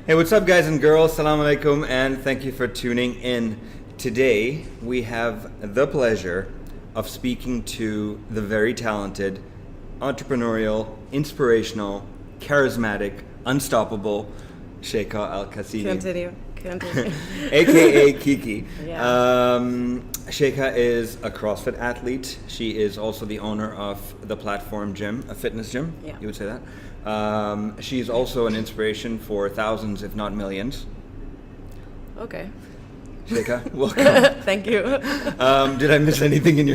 Hey, what's up, guys and girls? Assalamu alaikum, and thank you for tuning in. Today, we have the pleasure of speaking to the very talented, entrepreneurial, inspirational, charismatic, unstoppable Shaikha Al Qassemi. Continue. AKA Kiki. Yeah. Shaikha is a CrossFit athlete. She is also the owner of the Platform Gym, a fitness gym. Yeah. You would say that. She's also an inspiration for thousands, if not millions. Okay. Shaikha, welcome. Thank you. Did I miss anything in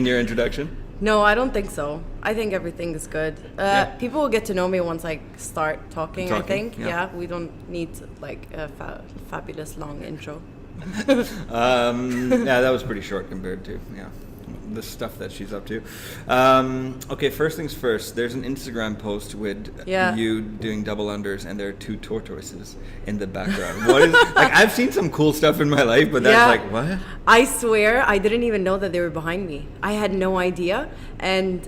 your introduction? No, I don't think so. I think everything is good. Yeah. People will get to know me once I start talking, I think. yeah. Yeah, we don't need like a fabulous long intro. Yeah, that was pretty short compared to the stuff that she's up to. Okay, first things first. There's an Instagram post with you doing double unders, and there are two tortoises in the background. What is like? I've seen some cool stuff in my life, but that's like what? I swear, I didn't even know that they were behind me. I had no idea, and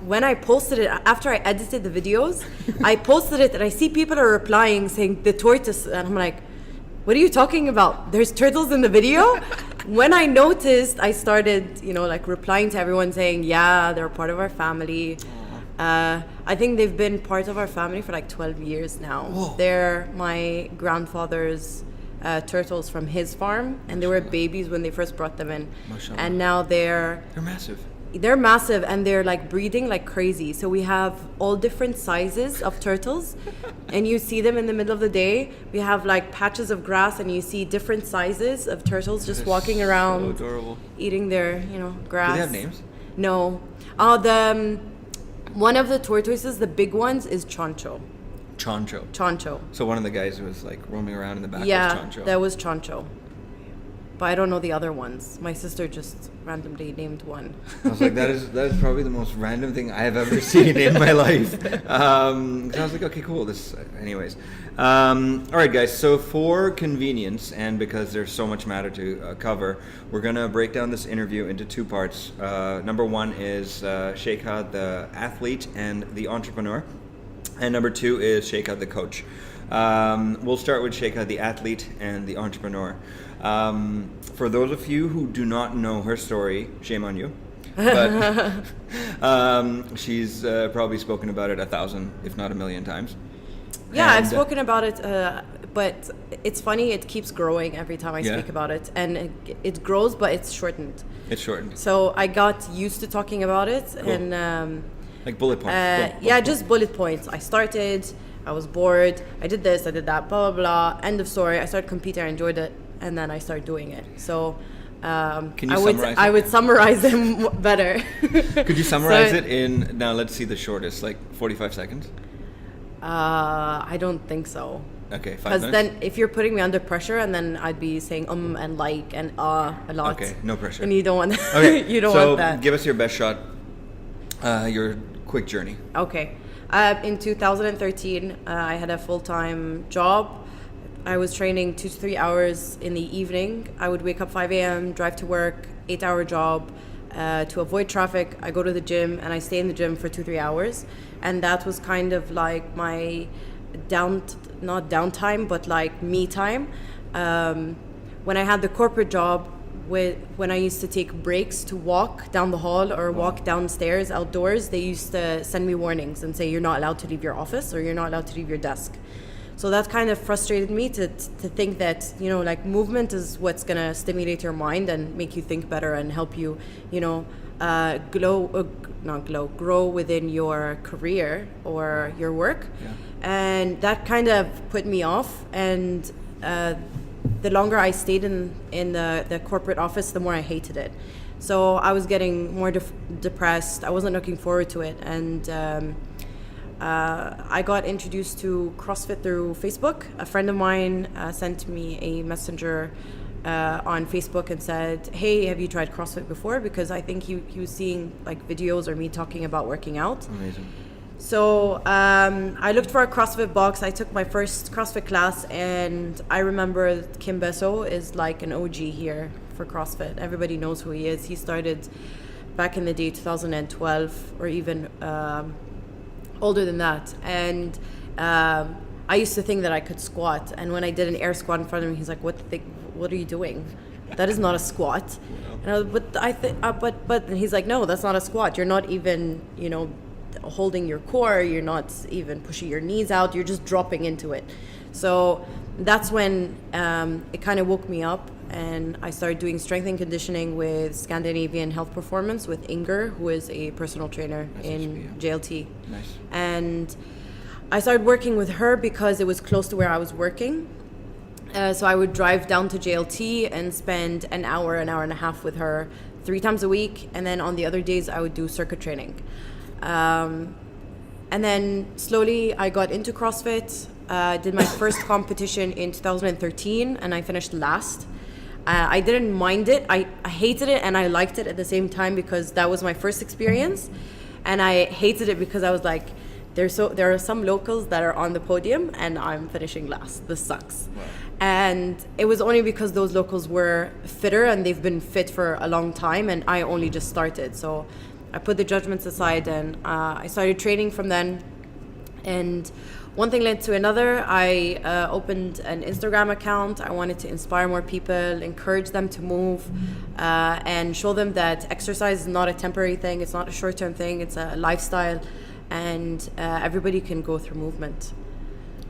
when I posted it after I edited the videos, I posted it, and I see people are replying saying the tortoise, and I'm like, what are you talking about? There's turtles in the video? When I noticed, I started, replying to everyone saying, yeah, they're part of our family. I think they've been part of our family for like 12 years now. Whoa. They're my grandfather's turtles from his farm, and they were babies when they first brought them in. Mashallah. And now they're massive. They're massive, and they're like breeding like crazy. So we have all different sizes of turtles, and you see them in the middle of the day. We have like patches of grass, and you see different sizes of turtles just walking around, so adorable, eating their grass. Do they have names? No. One of the tortoises, the big ones, is Chancho. Chancho. So one of the guys who was like roaming around in the back was Chancho. That was Chancho. But I don't know the other ones. My sister just randomly named one. I was like, that is probably the most random thing I have ever seen in my life. I was like, okay, cool. Anyways. All right, guys. So for convenience, and because there's so much matter to cover, we're gonna break down this interview into two parts. Number one is Shaikha, the athlete and the entrepreneur, and number two is Shaikha, the coach. We'll start with Shaikha, the athlete and the entrepreneur. For those of you who do not know her story, shame on you. But she's probably spoken about it 1,000, if not 1,000,000 times. Yeah, I've spoken about it, but it's funny, it keeps growing every time I speak about it. And it grows, but it's shortened. It's shortened. So I got used to talking about it. Cool. And like bullet points. Just bullet points. I started, I was bored, I did this, I did that, blah, blah, blah. End of story. I started competing, I enjoyed it. And then I started doing it. So I would summarize them better. Could you summarize it in, now let's see the shortest, like 45 seconds? I don't think so. Okay, 5 minutes? Because then if you're putting me under pressure, and then I'd be saying and like and a lot. Okay, no pressure. And you don't want that. Okay, you don't want that. So give us your best shot, your quick journey. Okay. In 2013, I had a full-time job. I was training 2 to 3 hours in the evening. I would wake up 5 a.m., drive to work, 8-hour job. To avoid traffic, I go to the gym, and I stay in the gym for 2-3 hours. And that was kind of like my not downtime, but like me time. When I had the corporate job, when I used to take breaks to walk down the hall or walk downstairs outdoors, they used to send me warnings and say, you're not allowed to leave your office or you're not allowed to leave your desk. So that kind of frustrated me to think that, movement is what's going to stimulate your mind and make you think better and help you, grow within your career or your work. Yeah. And that kind of put me off. And the longer I stayed in the corporate office, the more I hated it. So I was getting more depressed. I wasn't looking forward to it. And I got introduced to CrossFit through Facebook. A friend of mine sent me a messenger on Facebook and said, hey, have you tried CrossFit before? Because I think he was seeing like videos or me talking about working out. Amazing. So I looked for a CrossFit box. I took my first CrossFit class, and I remember Kim Besso is like an OG here for CrossFit. Everybody knows who he is. He started back in the day, 2012, or even older than that. And I used to think that I could squat, and when I did an air squat in front of him, he's like, what are you doing? That is not a squat. And I was, but and he's like, no, that's not a squat. You're not even, holding your core. You're not even pushing your knees out. You're just dropping into it. So that's when it kind of woke me up, and I started doing strength and conditioning with Scandinavian Health Performance with Inger, who is a personal trainer in JLT. Nice. And I started working with her because it was close to where I was working. So I would drive down to JLT and spend an hour and a half with her 3 times a week. And then on the other days, I would do circuit training. And then slowly I got into CrossFit. Did my first competition in 2013, and I finished last. I didn't mind it. I hated it and I liked it at the same time, because that was my first experience. And I hated it because I was like, there are some locals that are on the podium and I'm finishing last. This sucks. Wow. And it was only because those locals were fitter and they've been fit for a long time, and I only just started. So I put the judgments aside, and I started training from then. And one thing led to another. I opened an Instagram account. I wanted to inspire more people, encourage them to move, and show them that exercise is not a temporary thing. It's not a short-term thing. It's a lifestyle, and everybody can go through movement.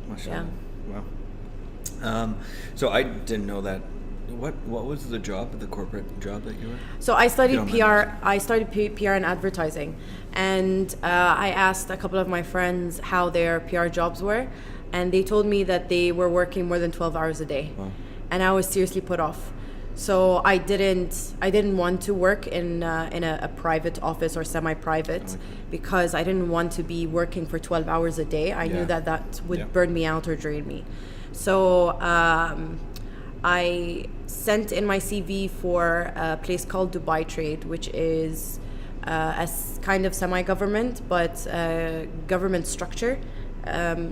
Mashallah. Yeah. Wow. So I didn't know that. What was the job, the corporate job that you were? So I studied PR. I started PR and advertising, and I asked a couple of my friends how their PR jobs were, and they told me that they were working more than 12 hours a day. Wow. And I was seriously put off. So I didn't want to work in a private office or semi-private, because I didn't want to be working for 12 hours a day. I knew that would burn me out or drain me. So I sent in my CV for a place called Dubai Trade, which is a kind of semi-government, but government structure.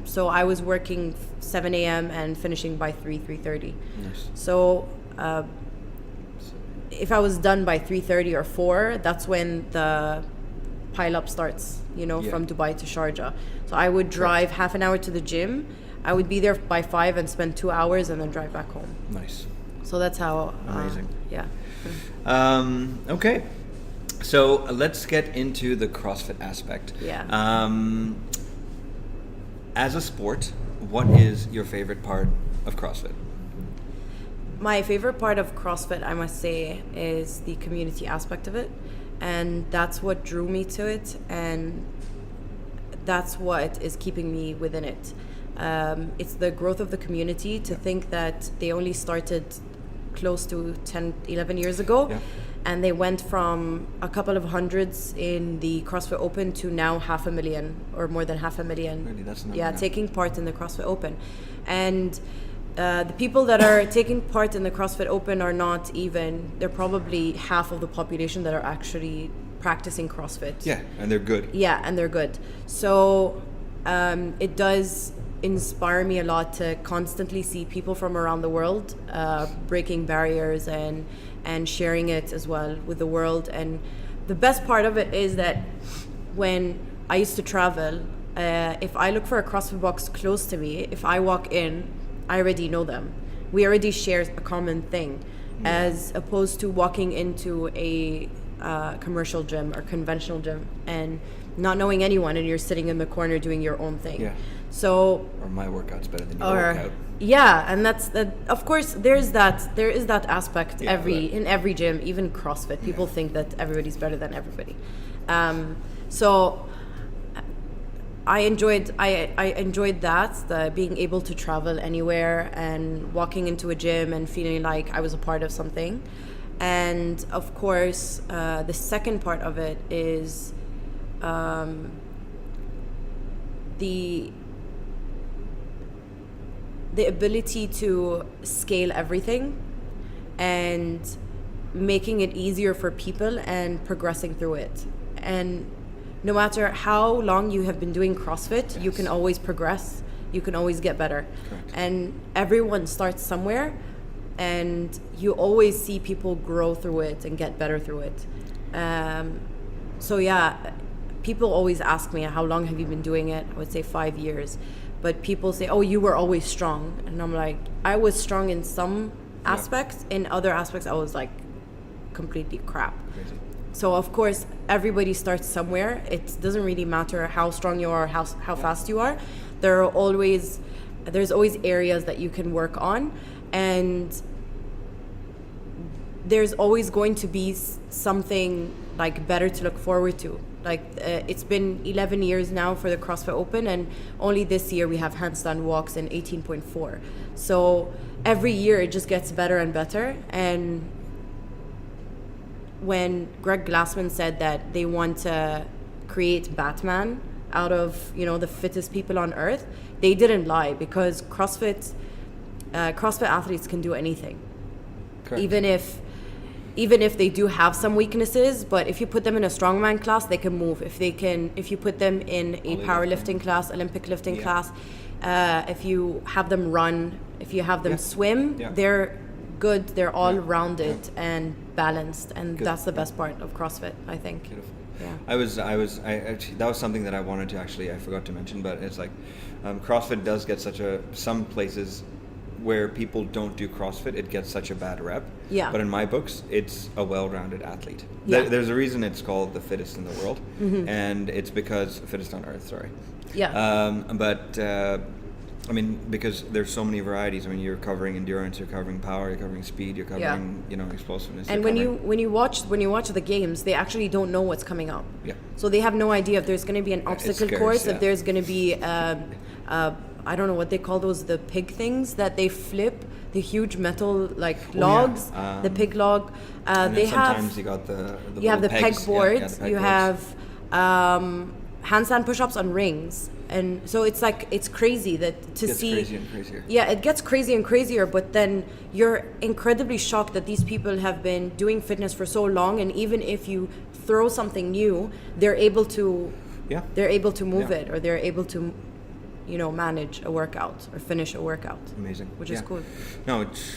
So I was working 7 a.m. and finishing by 3:30. Nice. So if I was done by 3:30 or 4, that's when the pile-up starts, from Dubai to Sharjah. So I would drive half an hour to the gym. I would be there by 5 and spend 2 hours and then drive back home. Nice. So that's how. Amazing. Yeah. Okay. So let's get into the CrossFit aspect. Yeah. As a sport, what is your favorite part of CrossFit? My favorite part of CrossFit, I must say, is the community aspect of it. And that's what drew me to it. And that's what is keeping me within it. It's the growth of the community. To think that they only started close to 10, 11 years ago. Yeah. And they went from a couple of hundreds in the CrossFit Open to now 500,000 or more than 500,000. Really, that's taking part in the CrossFit Open. And the people that are taking part in the CrossFit Open are not even, they're probably half of the population that are actually practicing CrossFit. Yeah, and they're good. Yeah, and they're good. So it does inspire me a lot to constantly see people from around the world breaking barriers and sharing it as well with the world. And the best part of it is that when I used to travel, if I look for a CrossFit box close to me, if I walk in, I already know them. We already share a common thing, as opposed to walking into a commercial gym or conventional gym and not knowing anyone, and you're sitting in the corner doing your own thing. Yeah. So. Or my workout's better than your workout. Yeah, and that's of course there is that aspect in every gym, even CrossFit. People think that everybody's better than everybody. So I enjoyed that, the being able to travel anywhere and walking into a gym and feeling like I was a part of something. And of course, the second part of it is the ability to scale everything and making it easier for people and progressing through it. And no matter how long you have been doing CrossFit, you can always progress, you can always get better. Correct. And everyone starts somewhere, and you always see people grow through it and get better through it. So yeah, people always ask me, how long have you been doing it? I would say 5 years. but people say, oh, you were always strong. And I'm like, I was strong in some aspects. In other aspects, I was like completely crap. Crazy. So of course, everybody starts somewhere. It doesn't really matter how strong you are, how fast you are. There's always areas that you can work on, and there's always going to be something like better to look forward to. Like it's been 11 years now for the CrossFit Open, and only this year we have handstand walks in 18.4. So every year it just gets better and better. And when Greg Glassman said that they want to create Batman out of, you know, the fittest people on earth, they didn't lie, because CrossFit athletes can do anything. Correct. Even if they do have some weaknesses, but if you put them in a strongman class, they can move. If you put them in a powerlifting class, Olympic lifting class, if you have them run, if you have them swim, they're good. They're all rounded and balanced, and that's the best part of CrossFit, I think. Beautiful. Yeah. I actually, that was something that I wanted to I forgot to mention, but it's like CrossFit does get some places where people don't do CrossFit, it gets such a bad rep. Yeah. But in my books, it's a well-rounded athlete. Yeah. There's a reason it's called the fittest in the world, and it's because fittest on earth. Sorry. Yeah. I mean, because there's so many varieties. I mean, you're covering endurance, you're covering power, you're covering speed, you're covering explosiveness. And when you watch the games, they actually don't know what's coming up. Yeah. So they have no idea if there's going to be an obstacle course, if there's going to be I don't know what they call those, the pig things that they flip, the huge metal logs, the pig log. And they sometimes have you got the peg pegs. boards. The peg you boards. have handstand push-ups on rings, and so it's crazy that to see. Crazier and crazier. Yeah, it gets crazier and crazier, but then you're incredibly shocked that these people have been doing fitness for so long, and even if you throw something new, they're able to move it, or they're able to manage a workout or finish a workout. Amazing. Which is cool. No, it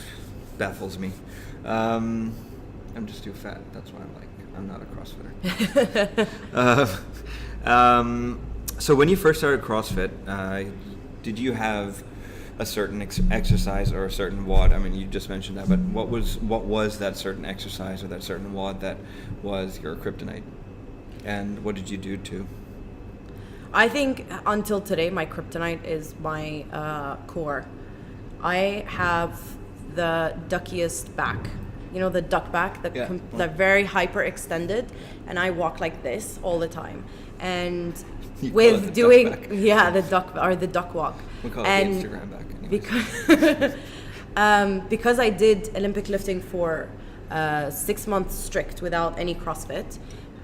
baffles me. I'm just too fat. That's why I'm not a CrossFitter. So when you first started CrossFit, did you have a certain exercise or a certain WOD? I mean, you just mentioned that, but what was that certain exercise or that certain WOD that was your kryptonite? And what did you do to? I think until today, my kryptonite is my core. I have the duckiest back. You know, the duck back, the very hyper extended, and I walk like this all the time. And with doing the duck walk. We call it the Instagram back. Because I did Olympic lifting for 6 months strict without any CrossFit.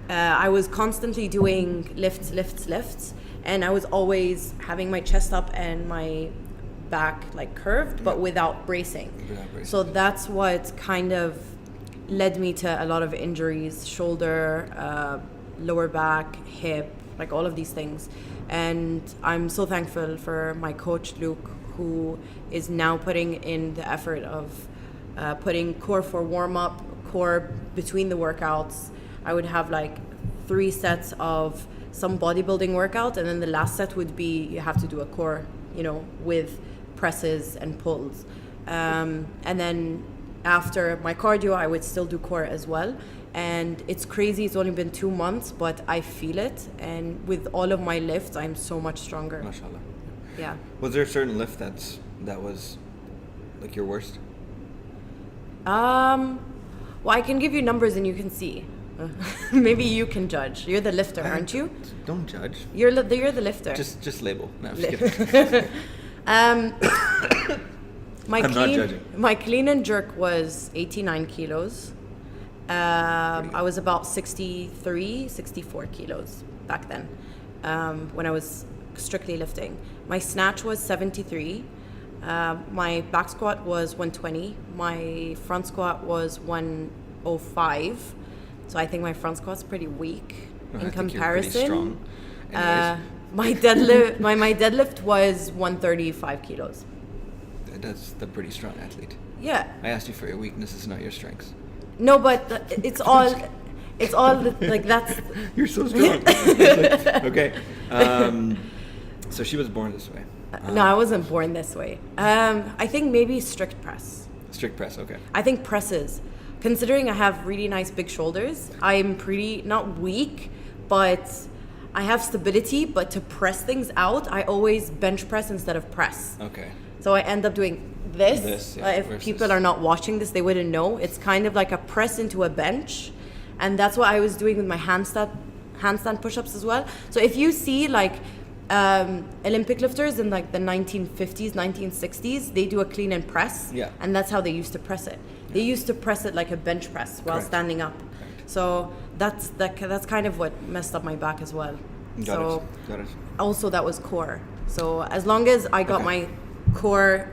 I was constantly doing lifts, and I was always having my chest up and my back curved, but without bracing. So that's what kind of led me to a lot of injuries: shoulder, lower back, hip, all of these things. And I'm so thankful for my coach Luke, who is now putting in the effort of putting core for warm up, core between the workouts. I would have 3 sets of some bodybuilding workout, and then the last set would be you have to do a core, with presses and pulls. And then after my cardio, I would still do core as well. And it's crazy, it's only been 2 months, but I feel it. And with all of my lifts, I'm so much stronger. MashaAllah. Yeah. Was there a certain lift that was your worst? Well, I can give you numbers and you can see. Maybe you can judge. You're the lifter, aren't you? Don't judge. You're the lifter. Just label. No, I'm just kidding. I'm not judging. My clean and jerk was 89 kilos. I was about 63, 64 kilos back then, when I was strictly lifting. My snatch was 73. My back squat was 120. My front squat was 105. So I think my front squat's pretty weak in comparison. You're pretty strong. My deadlift was 135 kilos. That's the pretty strong athlete. Yeah. I asked you for your weaknesses, not your strengths. No, but it's all that's. You're so strong. Okay. So she was born this way. No, I wasn't born this way. I think maybe strict press. Strict press, okay. I think presses. Considering I have really nice big shoulders, I'm pretty, not weak, but I have stability. But to press things out, I always bench press instead of press. Okay. So I end up doing this. If people are not watching this, they wouldn't know. It's kind of like a press into a bench. And that's what I was doing with my handstand push-ups as well. So if you see like Olympic lifters in like the 1950s, 1960s, they do a clean and press. Yeah. And that's how they used to press it. They used to press it like a bench press while standing up. So that's kind of what messed up my back as well. Got it. Also, that was core. So as long as I got my core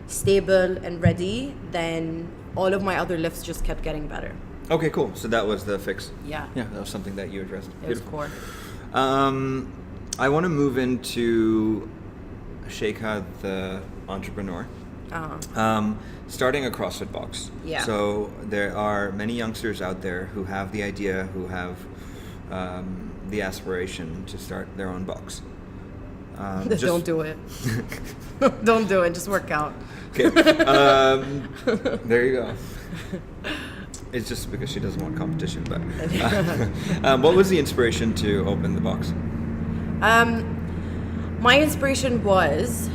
stable and ready, then all of my other lifts just kept getting better. Okay, cool. So that was the fix. Yeah. Yeah, that was something that you addressed. It was core. I want to move into Shaikha, the entrepreneur. Starting a CrossFit box. Yeah. So there are many youngsters out there who have the idea, who have the aspiration to start their own box. Don't do it. Don't do it. Just work out. Okay. There you go. It's just because she doesn't want competition. But what was the inspiration to open the box? My inspiration was,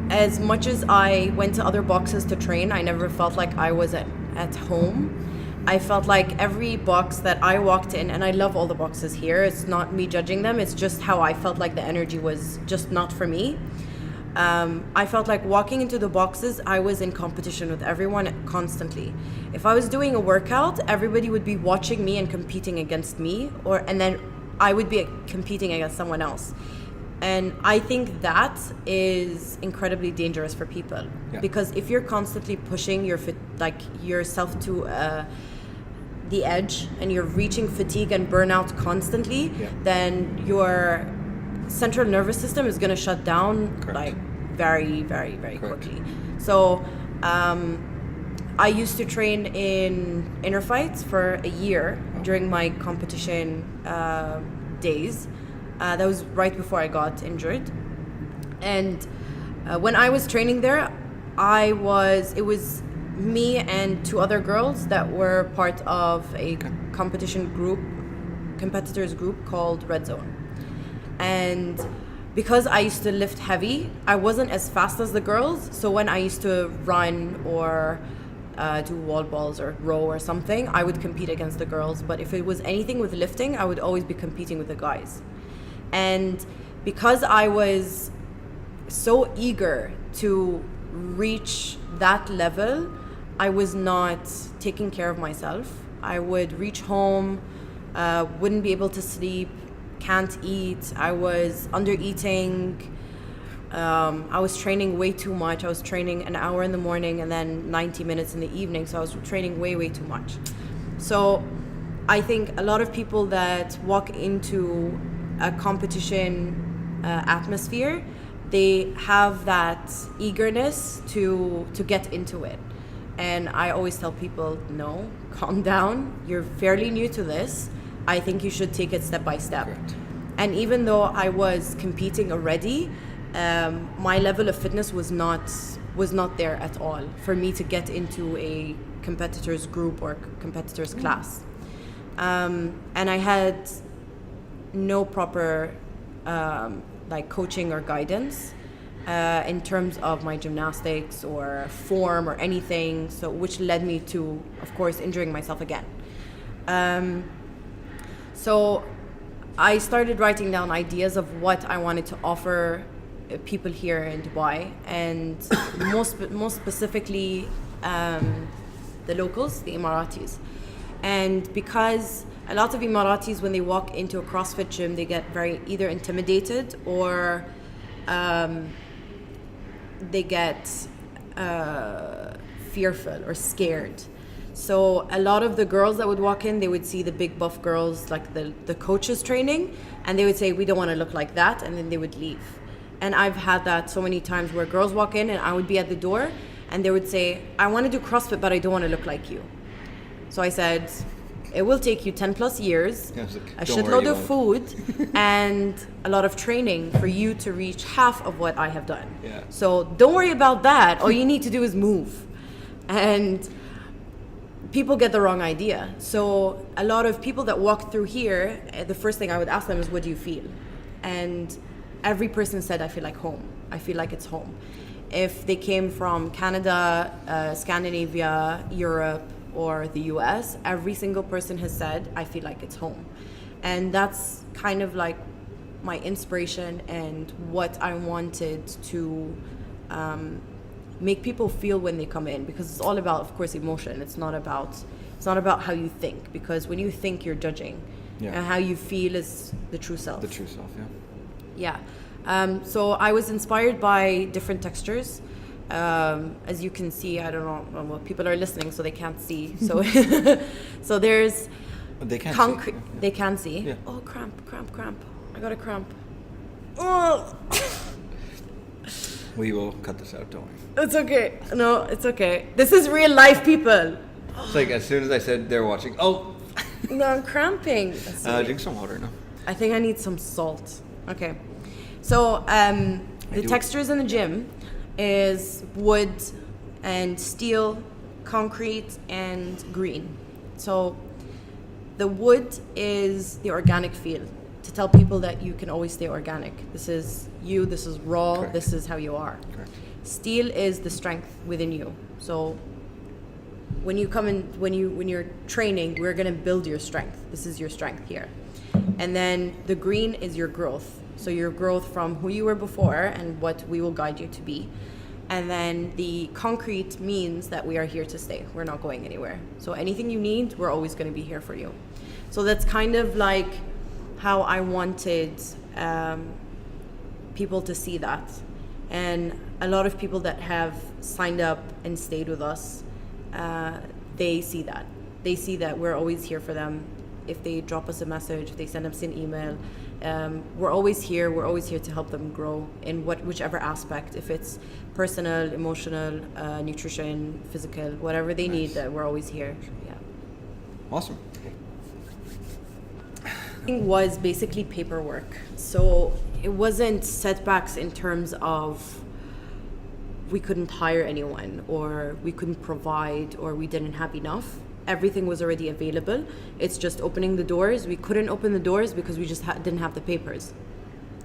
as much as I went to other boxes to train, I never felt like I was at home. I felt like every box that I walked in, and I love all the boxes here, it's not me judging them, it's just how I felt like the energy was just not for me. I felt like walking into the boxes, I was in competition with everyone constantly. If I was doing a workout, everybody would be watching me and competing against me, and then I would be competing against someone else. And I think that is incredibly dangerous for people, because if you're constantly pushing yourself to the edge and you're reaching fatigue and burnout constantly, then your central nervous system is going to shut down like very, very, very quickly. So I used to train in inner fights for a year during my competition days. That was right before I got injured. And when I was training there, it was me and two other girls that were part of a competitors group called Red Zone. And because I used to lift heavy, I wasn't as fast as the girls. So when I used to run or do wall balls or row or something, I would compete against the girls. But if it was anything with lifting, I would always be competing with the guys. And because I was so eager to reach that level, I was not taking care of myself. I would reach home, wouldn't be able to sleep, can't eat. I was under eating. I was training way too much. I was training an hour in the morning and then 90 minutes in the evening. So I was training way, way too much. So I think a lot of people that walk into a competition atmosphere, they have that eagerness to get into it. And I always tell people, no, calm down. You're fairly new to this. I think you should take it step by step. Correct. And even though I was competing already, my level of fitness was not there at all for me to get into a competitors group or competitors class. And I had no proper coaching or guidance in terms of my gymnastics or form or anything, so which led me to, of course, injuring myself again. So I started writing down ideas of what I wanted to offer people here in Dubai, and most specifically the locals, the Emiratis. And because a lot of Emiratis, when they walk into a CrossFit gym, they get very either intimidated or they get fearful or scared. So a lot of the girls that would walk in, they would see the big buff girls, like the coaches training, and they would say, we don't want to look like that, and then they would leave. And I've had that so many times where girls walk in and I would be at the door and they would say, I want to do CrossFit, but I don't want to look like you. So I said, It will take you 10 plus years, Yeah, it's like, a don't worry, shitload you of food, and a lot of training for you to reach half of what I have done. Yeah. So don't worry about that. All you need to do is move. And people get the wrong idea. So a lot of people that walk through here, the first thing I would ask them is, what do you feel? And every person said, I feel like home. I feel like it's home. If they came from Canada, Scandinavia, Europe, or the US, every single person has said, I feel like it's home. And that's kind of like my inspiration and what I wanted to make people feel when they come in, because it's all about, of course, emotion. It's not about how you think, because when you think, you're judging. Yeah. And how you feel is the true self. The true self, yeah. Yeah. So I was inspired by different textures. As you can see, I don't know, well, people are listening, so they can't see. So, so there's They can't concrete. see. Yeah. They can see. Yeah. Oh, cramp! I got a cramp. Oh, We will cut this out, don't worry. it's okay. No, it's okay. This is real life, people. It's like as soon as I said they're watching, oh, No, I'm cramping. drink some water now. I think I need some salt. Okay. So the do- textures in the gym is wood and steel, concrete, and green. So the wood is the organic feel, to tell people that you can always stay organic. This is you, this is raw, Correct. this is how you are. Correct. Steel is the strength within you. So when you come in, when you're training, we're gonna build your strength. This is your strength here. And then the green is your growth. So your growth from who you were before and what we will guide you to be. And then the concrete means that we are here to stay. We're not going anywhere. So anything you need, we're always gonna be here for you. So that's kind of like how I wanted people to see that. And a lot of people that have signed up and stayed with us, they see that. They see that we're always here for them. If they drop us a message, if they send us an email, we're always here. We're always here to help them grow in whichever aspect. If it's personal, emotional, nutrition, physical, whatever they need, that we're always here. Yeah. Awesome. Was basically paperwork. So it wasn't setbacks in terms of we couldn't hire anyone or we couldn't provide or we didn't have enough. Everything was already available. It's just opening the doors. We couldn't open the doors because we just didn't have the papers.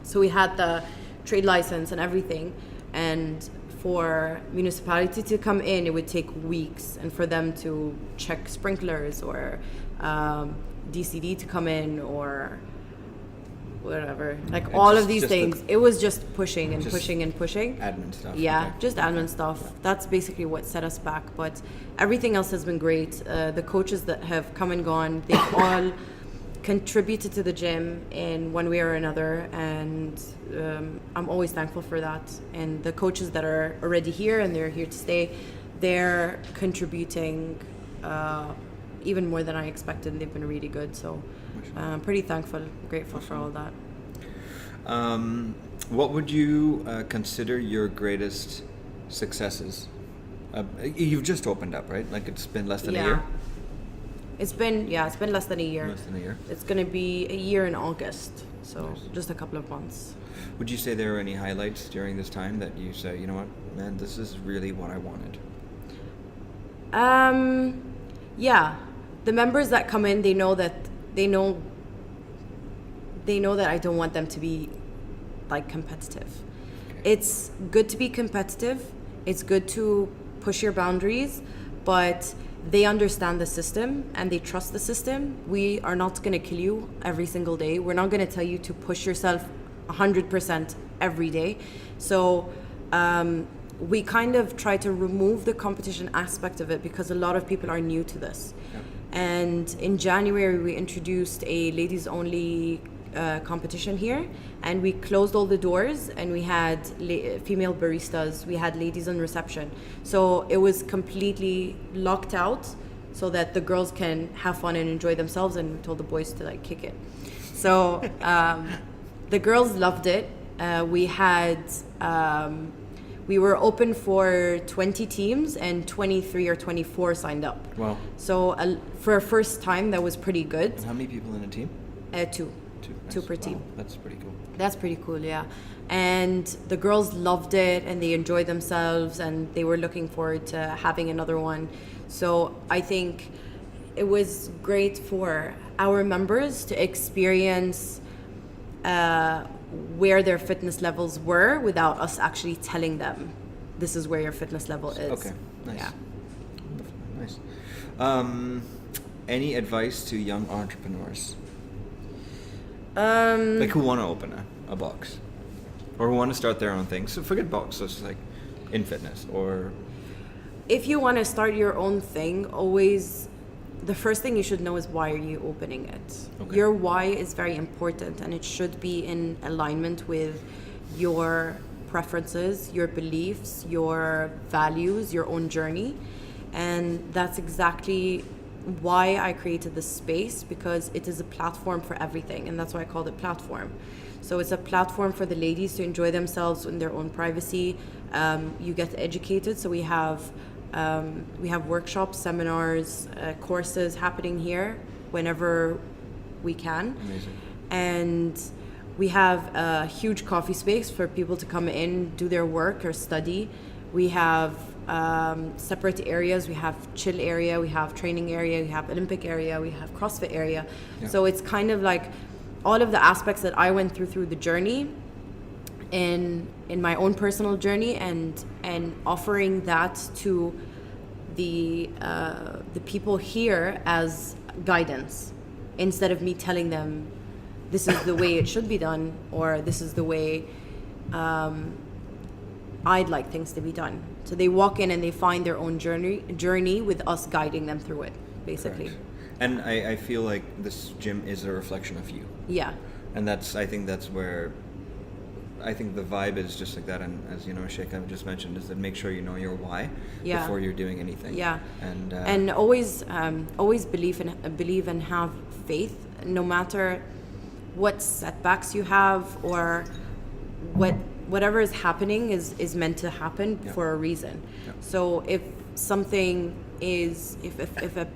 So we had the trade license and everything. And for municipality to come in, it would take weeks. And for them to check sprinklers or DCD to come in or whatever, like It's all of these just things. It was just pushing and just pushing and pushing. Admin stuff. Yeah, okay. just admin stuff. That's basically what set us back. But everything else has been great. The coaches that have come and gone, they've all contributed to the gym in one way or another. And I'm always thankful for that. And the coaches that are already here and they're here to stay, they're contributing even more than I expected. They've been really good. So I'm pretty thankful, grateful for all that. What would you consider your greatest successes? You've just opened up, right? Like it's been less than a year? It's been less than a year. Less than a year. It's going to be a year in August, so Nice. just a couple of months. Would you say there were any highlights during this time that you say, you know what, man, this is really what I wanted? Yeah, the members that come in, they know that I don't want them to be like competitive. Okay. It's good to be competitive. It's good to push your boundaries, but they understand the system and they trust the system. We are not going to kill you every single day. We're not going to tell you to push yourself 100% every day. So we kind of try to remove the competition aspect of it because a lot of people are new to this. Yep. And in January, we introduced a ladies only competition here, and we closed all the doors and we had female baristas, we had ladies on reception. So it was completely locked out so that the girls can have fun and enjoy themselves, and we told the boys to like kick it. So the girls loved it. We we were open for 20 teams and 23 or 24 signed up. Wow. So for a first time, that was pretty good. And how many people in a team? Two. Nice. Two per team. Wow, that's pretty cool. That's pretty cool, yeah. And the girls loved it and they enjoyed themselves and they were looking forward to having another one. So I think it was great for our members to experience where their fitness levels were without us actually telling them this is where your fitness level is. Okay, nice. Yeah. Nice. Any advice to young entrepreneurs? Like who want to open a box or who want to start their own thing? So forget box, so it's like in fitness or... If you want to start your own thing, always the first thing you should know is why are you opening it. Okay. Your why is very important and it should be in alignment with your preferences, your beliefs, your values, your own journey. And that's exactly why I created this space, because it is a platform for everything, and that's why I called it platform. So it's a platform for the ladies to enjoy themselves in their own privacy. You get educated, so we have workshops, seminars, courses happening here whenever we can. Amazing. And we have a huge coffee space for people to come in, do their work or study. We have separate areas. We have chill area, we have training area, we have Olympic area, we have CrossFit area. Yeah. So it's kind of like all of the aspects that I went through the journey in my own personal journey, and offering that to the people here as guidance, instead of me telling them this is the way it should be done or this is the way I'd like things to be done. So they walk in and they find their own journey with us guiding them through it, basically. Correct. And I feel like this gym is a reflection of you. Yeah. And I think that's where I think the vibe is just like that. And as you know, Shaikha just mentioned, is that make sure you know your why before you're doing anything. Yeah. And always believe and have faith, no matter what setbacks you have or whatever is happening is meant to happen for a reason. Yeah. So if something is, if a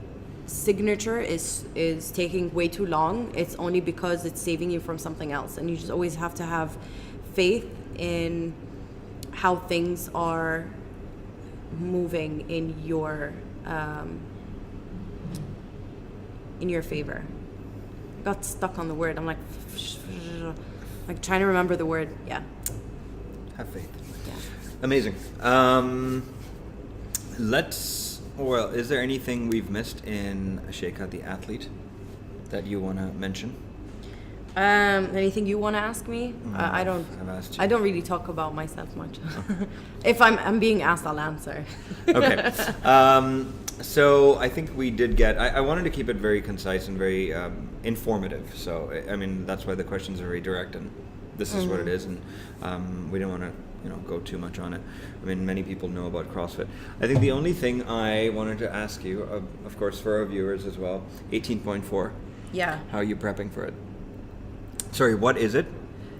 signature is taking way too long, it's only because it's saving you from something else. And you just always have to have faith in how things are moving in your favor. I got stuck on the word. I'm like trying to remember the word. Yeah. have faith. Yeah. Amazing. Is there anything we've missed in Shaikha the athlete that you want to mention? Anything you want to ask me? I've asked you. I don't really talk about myself much. If I'm being asked, I'll answer. Okay. So I think we did get. I wanted to keep it very concise and very informative. So I mean that's why the questions are very direct, and this is what it is, and we didn't want to go too much on it. I mean, many people know about CrossFit. I think the only thing I wanted to ask you, of course, for our viewers as well, 18.4. Yeah. How are you prepping for it? Sorry, what is it?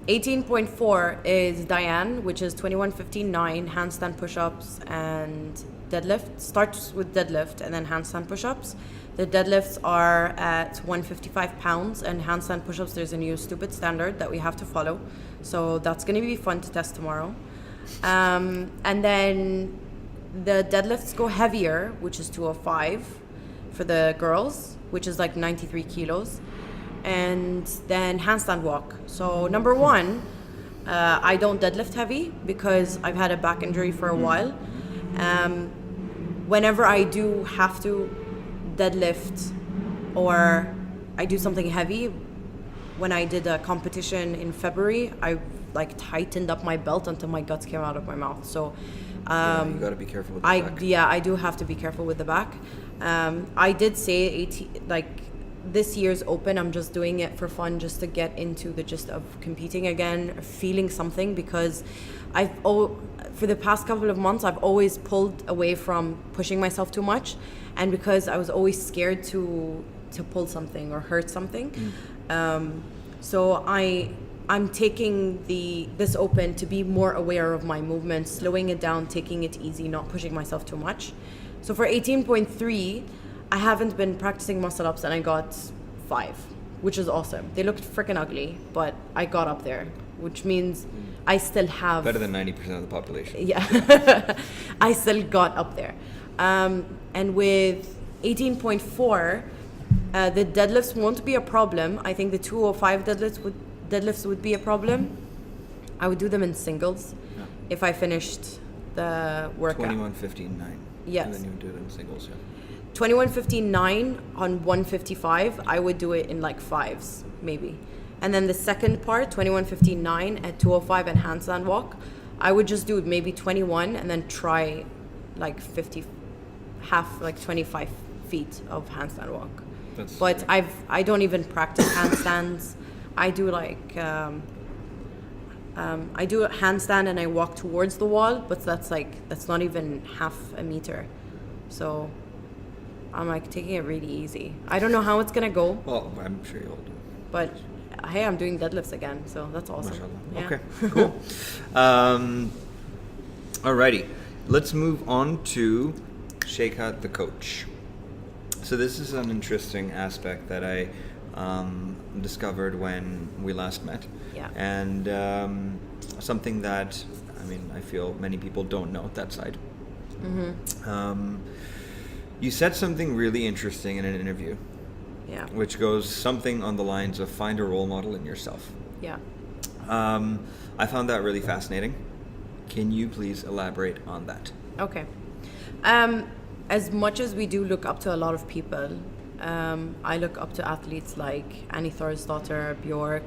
18.4 is Diane, which is 21:15.9 handstand push-ups and deadlift. Starts with deadlift and then handstand push-ups. The deadlifts are at 155 pounds, and handstand push-ups, there's a new stupid standard that we have to follow. So that's going to be fun to test tomorrow. And then the deadlifts go heavier, which is 205 for the girls, which is like 93 kilos. And then handstand walk. So number one, I don't deadlift heavy because I've had a back injury for a while. Whenever I do have to deadlift or I do something heavy, when I did a competition in February, I tightened up my belt until my guts came out of my mouth. So you got to be careful with the back. Yeah, I do have to be careful with the back. I did say this year's open, I'm just doing it for fun, just to get into the gist of competing again, feeling something, because for the past couple of months, I've always pulled away from pushing myself too much, and because I was always scared to pull something or hurt something. So I'm taking this open to be more aware of my movements, slowing it down, taking it easy, not pushing myself too much. So for 18.3, I haven't been practicing muscle ups and I got 5, which is awesome. They looked freaking ugly, but I got up there, which means I still have... Better than 90% of the population. Yeah. I still got up there. And with 18.4, the deadlifts won't be a problem. I think the 205 deadlifts would be a problem. I would do them in singles if I finished the workout. 21:15.9. Yes. And then you would do it in singles, 21:15.9 on 155, I would do it in like 5s, maybe. And then the second part, 21:15.9 at 205 and handstand walk, I would just do maybe 21 and then try like 25 feet of handstand walk. But I don't even practice handstands. I do like I do a handstand and I walk towards the wall, but that's not even half a meter. So I'm like taking it really easy. I don't know how it's gonna go. Well, I'm sure you'll do. But hey, I'm doing deadlifts again, so that's awesome. Yeah. Okay, cool. Alrighty, let's move on to Shakeout the coach. So this is an interesting aspect that I discovered when we last met. Yeah. And something that, I feel many people don't know that side. Mm-hmm. You said something really interesting in an interview. Yeah. Which goes something on the lines of find a role model in yourself. Yeah. I found that really fascinating. Can you please elaborate on that? Okay. As much as we do look up to a lot of people, I look up to athletes like Annie Thorisdottir, Bjork,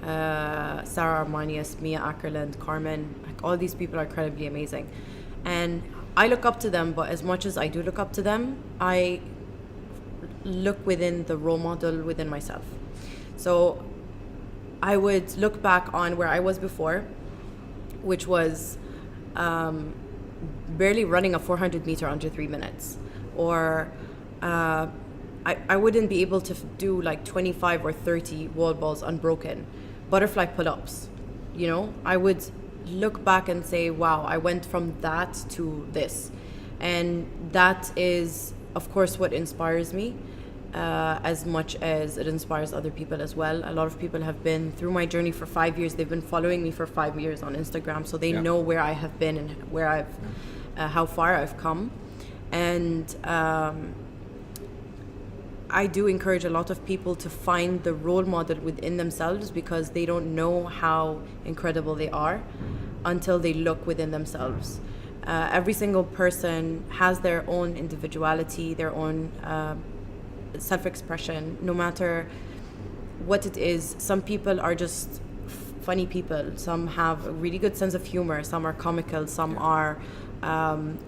Sarah Armanius, Mia Ackerland, Carmen. Like, all these people are incredibly amazing. And I look up to them, but as much as I do look up to them, I look within the role model within myself. So I would look back on where I was before, which was barely running a 400 meter under 3 minutes, or I wouldn't be able to do like 25 or 30 wall balls unbroken, butterfly pull-ups. I would look back and say, wow, I went from that to this. And that is, of course, what inspires me, as much as it inspires other people as well. A lot of people have been through my journey for 5 years. They've been following me for 5 years on Instagram, so they know where I have been and where how far I've come. And I do encourage a lot of people to find the role model within themselves, because they don't know how incredible they are until they look within themselves. Every single person has their own individuality, their own self-expression, no matter what it is. Some people are just funny people. Some have a really good sense of humor. Some are comical. Some are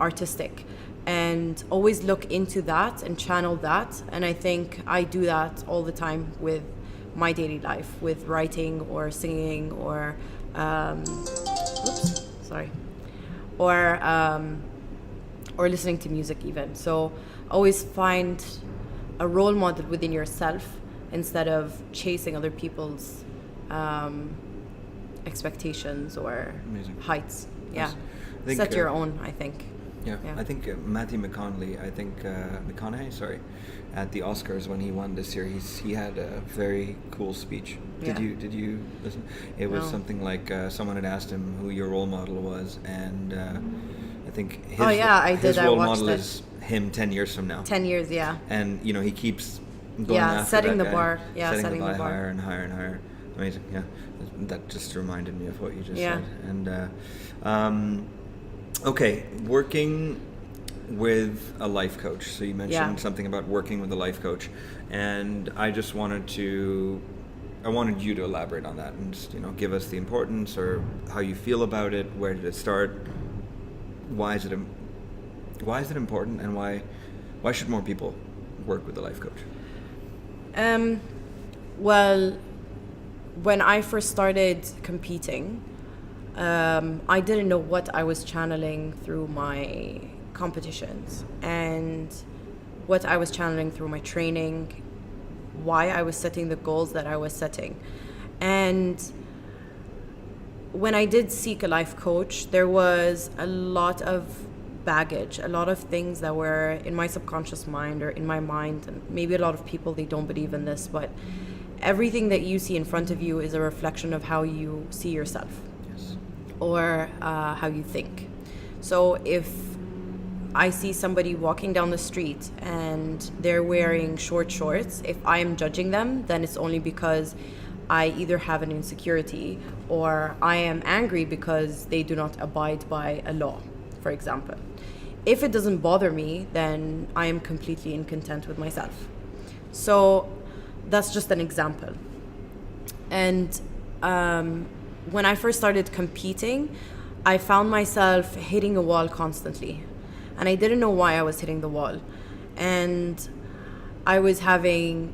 artistic. And always look into that and channel that. And I think I do that all the time with my daily life, with writing or singing or or listening to music even. So always find a role model within yourself instead of chasing other people's expectations or heights. Yeah. Set your own, I think. Yeah. I think Matthew McConaughey, at the Oscars when he won this year, he had a very cool speech. Did you listen? It was something like someone had asked him who your role model was, and I think his role model is him 10 years from now. 10 years, yeah. And he keeps going after setting that the guy, bar. Yeah, setting the bar higher and higher and higher. Amazing. Yeah, that just reminded me of what you just said. And okay, working with a life coach. So you mentioned something about working with a life coach, and I just wanted you to elaborate on that and just, give us the importance or how you feel about it. Where did it start? Why is it important, and why should more people work with a life coach? Well, when I first started competing, I didn't know what I was channeling through my competitions and what I was channeling through my training, why I was setting the goals that I was setting. And when I did seek a life coach, there was a lot of baggage, a lot of things that were in my subconscious mind or in my mind, and maybe a lot of people, they don't believe in this, but everything that you see in front of you is a reflection of how you see yourself. Yes. Or how you think. So if I see somebody walking down the street and they're wearing short shorts, if I am judging them, then it's only because I either have an insecurity or I am angry because they do not abide by a law, for example. If it doesn't bother me, then I am completely in content with myself. So that's just an example. And when I first started competing, I found myself hitting a wall constantly. And I didn't know why I was hitting the wall. And I was having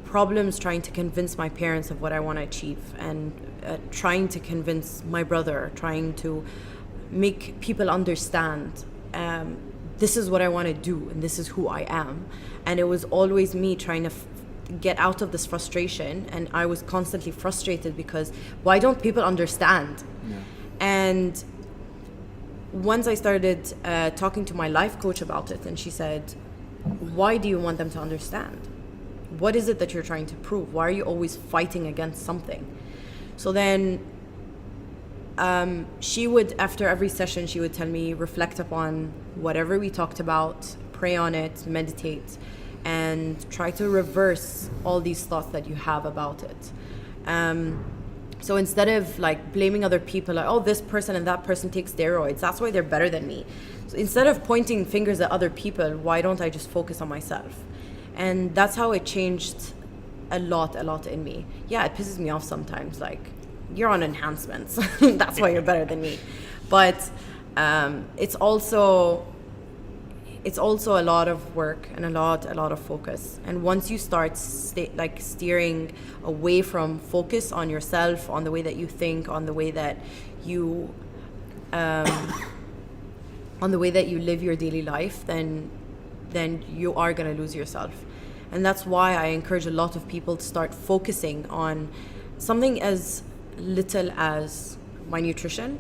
problems trying to convince my parents of what I want to achieve, and trying to convince my brother, trying to make people understand this is what I want to do and this is who I am. And it was always me trying to get out of this frustration, and I was constantly frustrated because why don't people understand? Yeah. And once I started talking to my life coach about it, and she said, why do you want them to understand? What is it that you're trying to prove? Why are you always fighting against something? So then she would, after every session, she would tell me, reflect upon whatever we talked about, pray on it, meditate, and try to reverse all these thoughts that you have about it. So instead of like blaming other people, like, oh, this person and that person takes steroids, that's why they're better than me. So instead of pointing fingers at other people, why don't I just focus on myself? And that's how it changed a lot in me. Yeah, it pisses me off sometimes, like, you're on enhancements. That's why you're better than me. But it's also a lot of work and a lot of focus. And once you start steering away from focus on yourself, on the way that you think, on the way that you live your daily life, then you are going to lose yourself. And that's why I encourage a lot of people to start focusing on something as little as my nutrition.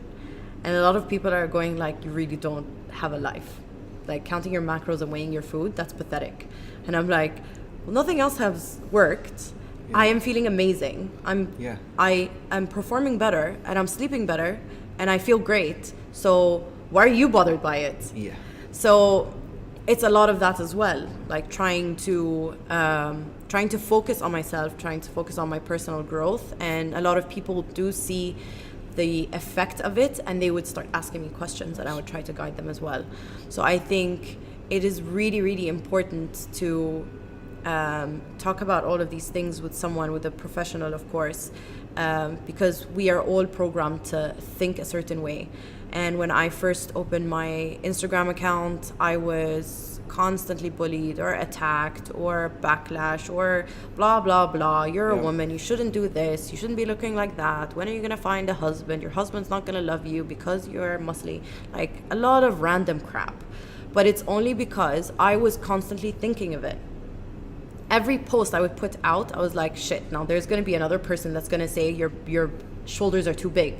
And a lot of people are going like, you really don't have a life. Like counting your macros and weighing your food, that's pathetic. And I'm like, well, nothing else has worked. Yeah. I am feeling amazing. I am performing better, and I'm sleeping better, and I feel great. So why are you bothered by it? Yeah. So it's a lot of that as well, like trying to focus on myself, trying to focus on my personal growth. And a lot of people do see the effect of it, and they would start asking me questions, and I would try to guide them as well. So I think it is really, really important to talk about all of these things with someone, with a professional, of course, because we are all programmed to think a certain way. And when I first opened my Instagram account, I was constantly bullied or attacked or backlash or blah, blah, blah. You're a woman. You shouldn't do this. You shouldn't be looking like that. When are you going to find a husband? Your husband's not going to love you because you're muscly. Like a lot of random crap. But it's only because I was constantly thinking of it. Every post I would put out, I was like, shit, now there's going to be another person that's going to say your shoulders are too big.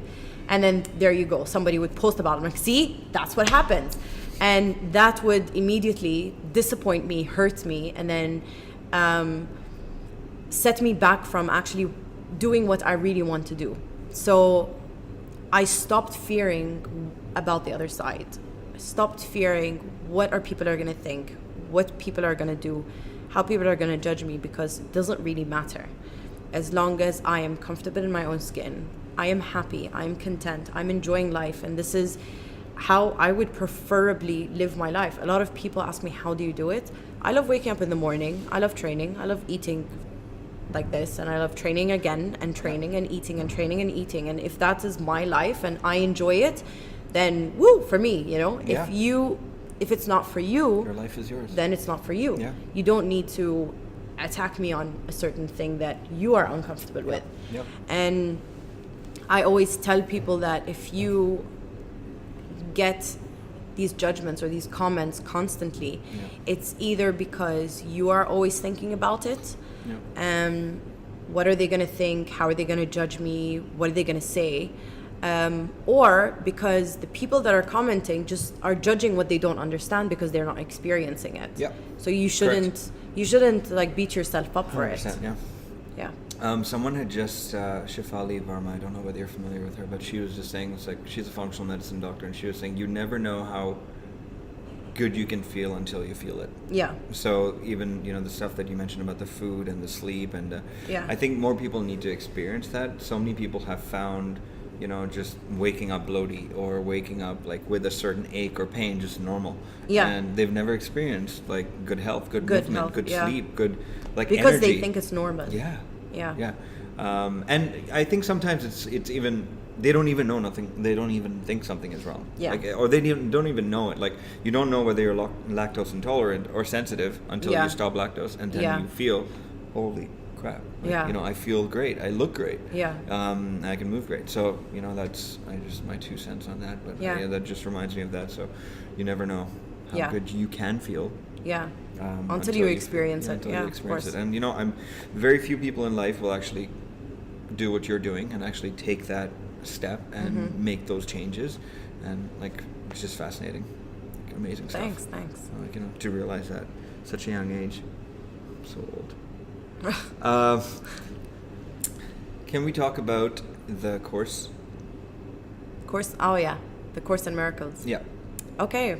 And then there you go. Somebody would post about it. I'm like, see, that's what happens. And that would immediately disappoint me, hurt me, and then set me back from actually doing what I really want to do. So I stopped fearing about the other side. I stopped fearing what people are going to think, what people are going to do, how people are going to judge me, because it doesn't really matter. As long as I am comfortable in my own skin, I am happy, I'm content, I'm enjoying life, and this is how I would preferably live my life. A lot of people ask me, how do you do it? I love waking up in the morning, I love training, I love eating like this, and I love training again, and training and eating and training and eating. And if that is my life and I enjoy it, then woo, for me, you know. Yeah. If it's not for you, your life is yours. Then it's not for you. Yeah. You don't need to attack me on a certain thing that you are uncomfortable with. Yep. And I always tell people that if you get these judgments or these comments constantly, it's either because you are always thinking about it. What are they going to think? How are they going to judge me? What are they going to say? or because the people that are commenting just are judging what they don't understand because they're not experiencing it. Yeah. So you shouldn't like beat yourself up for it. Yeah. Yeah. Someone had just Shefali Varma. I don't know whether you're familiar with her, but she was just saying, it's like, she's a functional medicine doctor, and she was saying you never know how good you can feel until you feel it. Yeah. So even, the stuff that you mentioned about the food and the sleep, and Yeah. I think more people need to experience that. So many people have found, just waking up bloated or waking up like with a certain ache or pain just normal. Yeah. And they've never experienced like good health, good movement, health, good yeah. sleep, good like Because energy. they think it's normal. Yeah. Yeah. Yeah. And I think sometimes it's even, they don't even know nothing. They don't even think something is wrong. Yeah. Like, or they don't even know it. Like, you don't know whether you're lactose intolerant or sensitive until Yeah. you stop lactose, and then Yeah. you feel, holy crap. Like, Yeah. I feel great. I look great. Yeah. I can move great. So, that's just my 2 cents on that. But Yeah. that just reminds me of that. So, you never know how Yeah. good you can feel. Yeah. Um, Until you experience it. Until Yeah, you of experience course. it. And I'm very few people in life will actually do what you're doing and actually take that step and Mm-hmm. make those changes, and like it's just fascinating, like, amazing stuff. Thanks. Like, to realize that at such a young age. I'm so old. Can we talk about the course? Course. Oh yeah, the Course in Miracles. Yeah. Okay.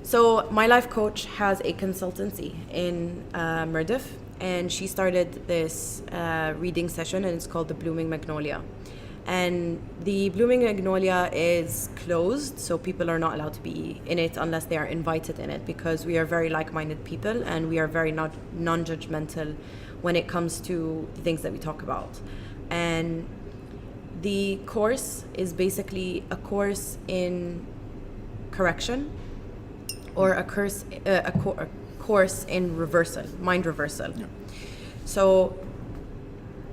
So my life coach has a consultancy in Mirdif, and she started this reading session, and it's called the Blooming Magnolia. And the Blooming Magnolia is closed, so people are not allowed to be in it unless they are invited in it, because we are very like-minded people and we are very non-judgmental when it comes to the things that we talk about. And the course is basically a course in correction, or a course in reversal, mind reversal. Yeah. So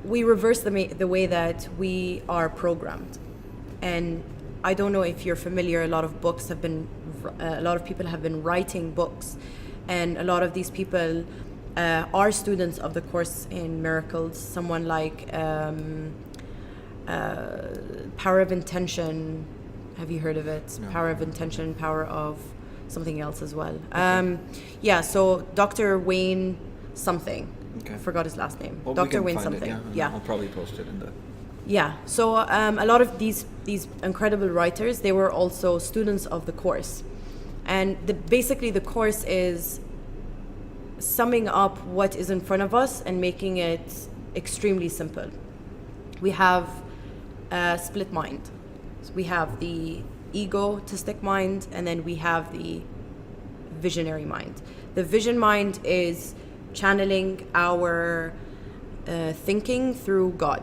we reverse the way that we are programmed. And I don't know if you're familiar, a lot of people have been writing books, and a lot of these people are students of the Course in Miracles. Someone like Power of Intention. Have you heard of it? No. Power of Intention, Power of something else as well. So Dr. Wayne something. Okay. I forgot his last name. Well, we Dr. can Wayne find something. It, Yeah. I'll probably post it in the. Yeah. So a lot of these incredible writers, they were also students of the course, and basically the course is summing up what is in front of us and making it extremely simple. We have a split mind. So we have the egotistic mind, and then we have the visionary mind. The vision mind is channeling our thinking through God,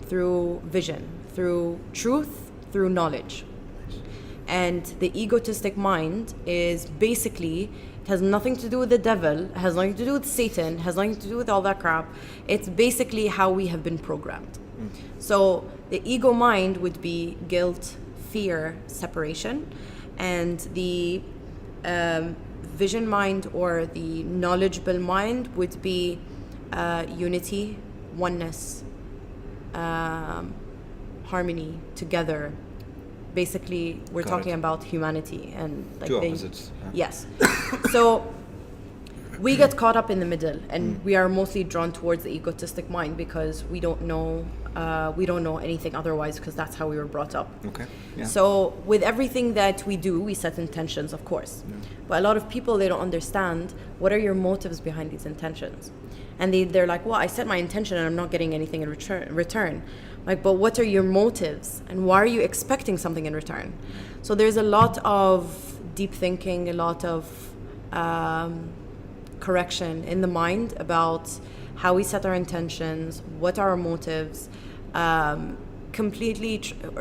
through vision, through truth, through knowledge. And the egotistic mind is basically, it has nothing to do with the devil, it has nothing to do with Satan, it has nothing to do with all that crap. It's basically how we have been programmed. So the ego mind would be guilt, fear, separation, and the vision mind, or the knowledgeable mind, would be unity, oneness, harmony, together. Basically, we're Got talking it. about humanity and like Two opposites. Yes. So we get caught up in the middle, and we are mostly drawn towards the egotistic mind because we don't know anything otherwise, because that's how we were brought up. Okay. Yeah. So with everything that we do, we set intentions, of course. But a lot of people, they don't understand what are your motives behind these intentions. And they're like, well, I set my intention and I'm not getting anything in return. Like, but what are your motives? And why are you expecting something in return? So there's a lot of deep thinking, a lot of correction in the mind about how we set our intentions, what are our motives, completely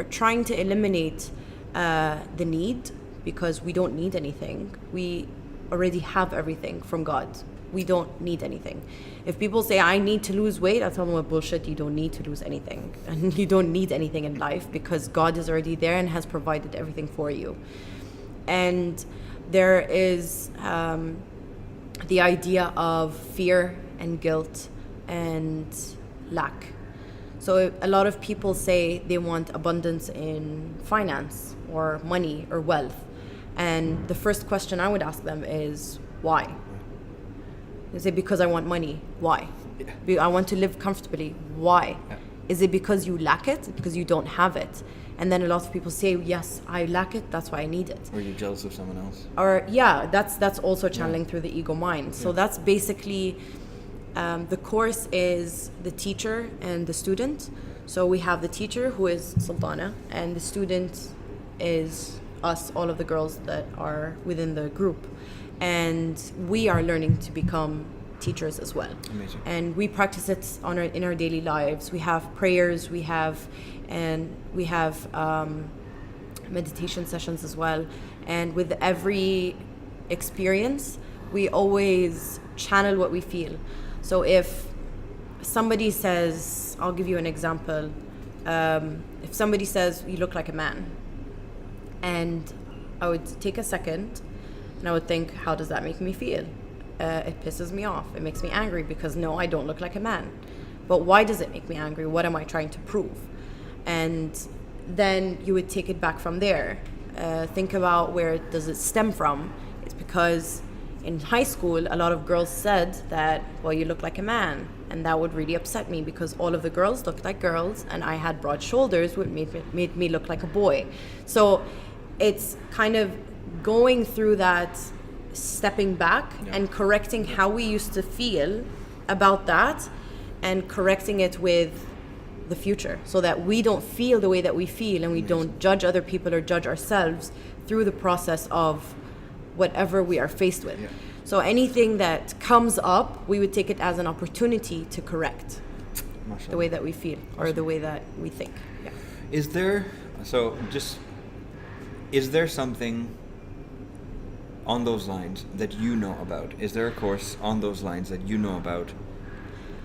trying to eliminate the need, because we don't need anything. We already have everything from God. We don't need anything. If people say, I need to lose weight, I tell them, well, bullshit, you don't need to lose anything. And you don't need anything in life, because God is already there and has provided everything for you. And there is the idea of fear and guilt and lack. So a lot of people say they want abundance in finance or money or wealth. And the first question I would ask them is, why? Is it because I want money? Why? I want to live comfortably. Why? Yeah. Is it because you lack it? Because you don't have it? And then a lot of people say, yes, I lack it, that's why I need it. Or you're jealous of someone else. Or that's also channeling through the ego mind. So that's basically, the course is the teacher and the student. So we have the teacher, who is Sultana, and the student is us, all of the girls that are within the group. And we are learning to become teachers as well. Amazing. And we practice it in our daily lives. We have prayers, we have meditation sessions as well. And with every experience, we always channel what we feel. So if somebody says, I'll give you an example. If somebody says, you look like a man, and I would take a second and I would think, how does that make me feel? It pisses me off. It makes me angry because no, I don't look like a man. But why does it make me angry? What am I trying to prove? And then you would take it back from there. Think about where does it stem from. It's because in high school, a lot of girls said that, well, you look like a man. And that would really upset me because all of the girls looked like girls and I had broad shoulders, which made me look like a boy. So it's kind of going through that, stepping back and correcting how we used to feel about that and correcting it with the future so that we don't feel the way that we feel and we don't judge other people or judge ourselves through the process of whatever we are faced with. So anything that comes up, we would take it as an opportunity to correct the way that we feel or the way that we think. Is there something on those lines that you know about? Is there a course on those lines that you know about,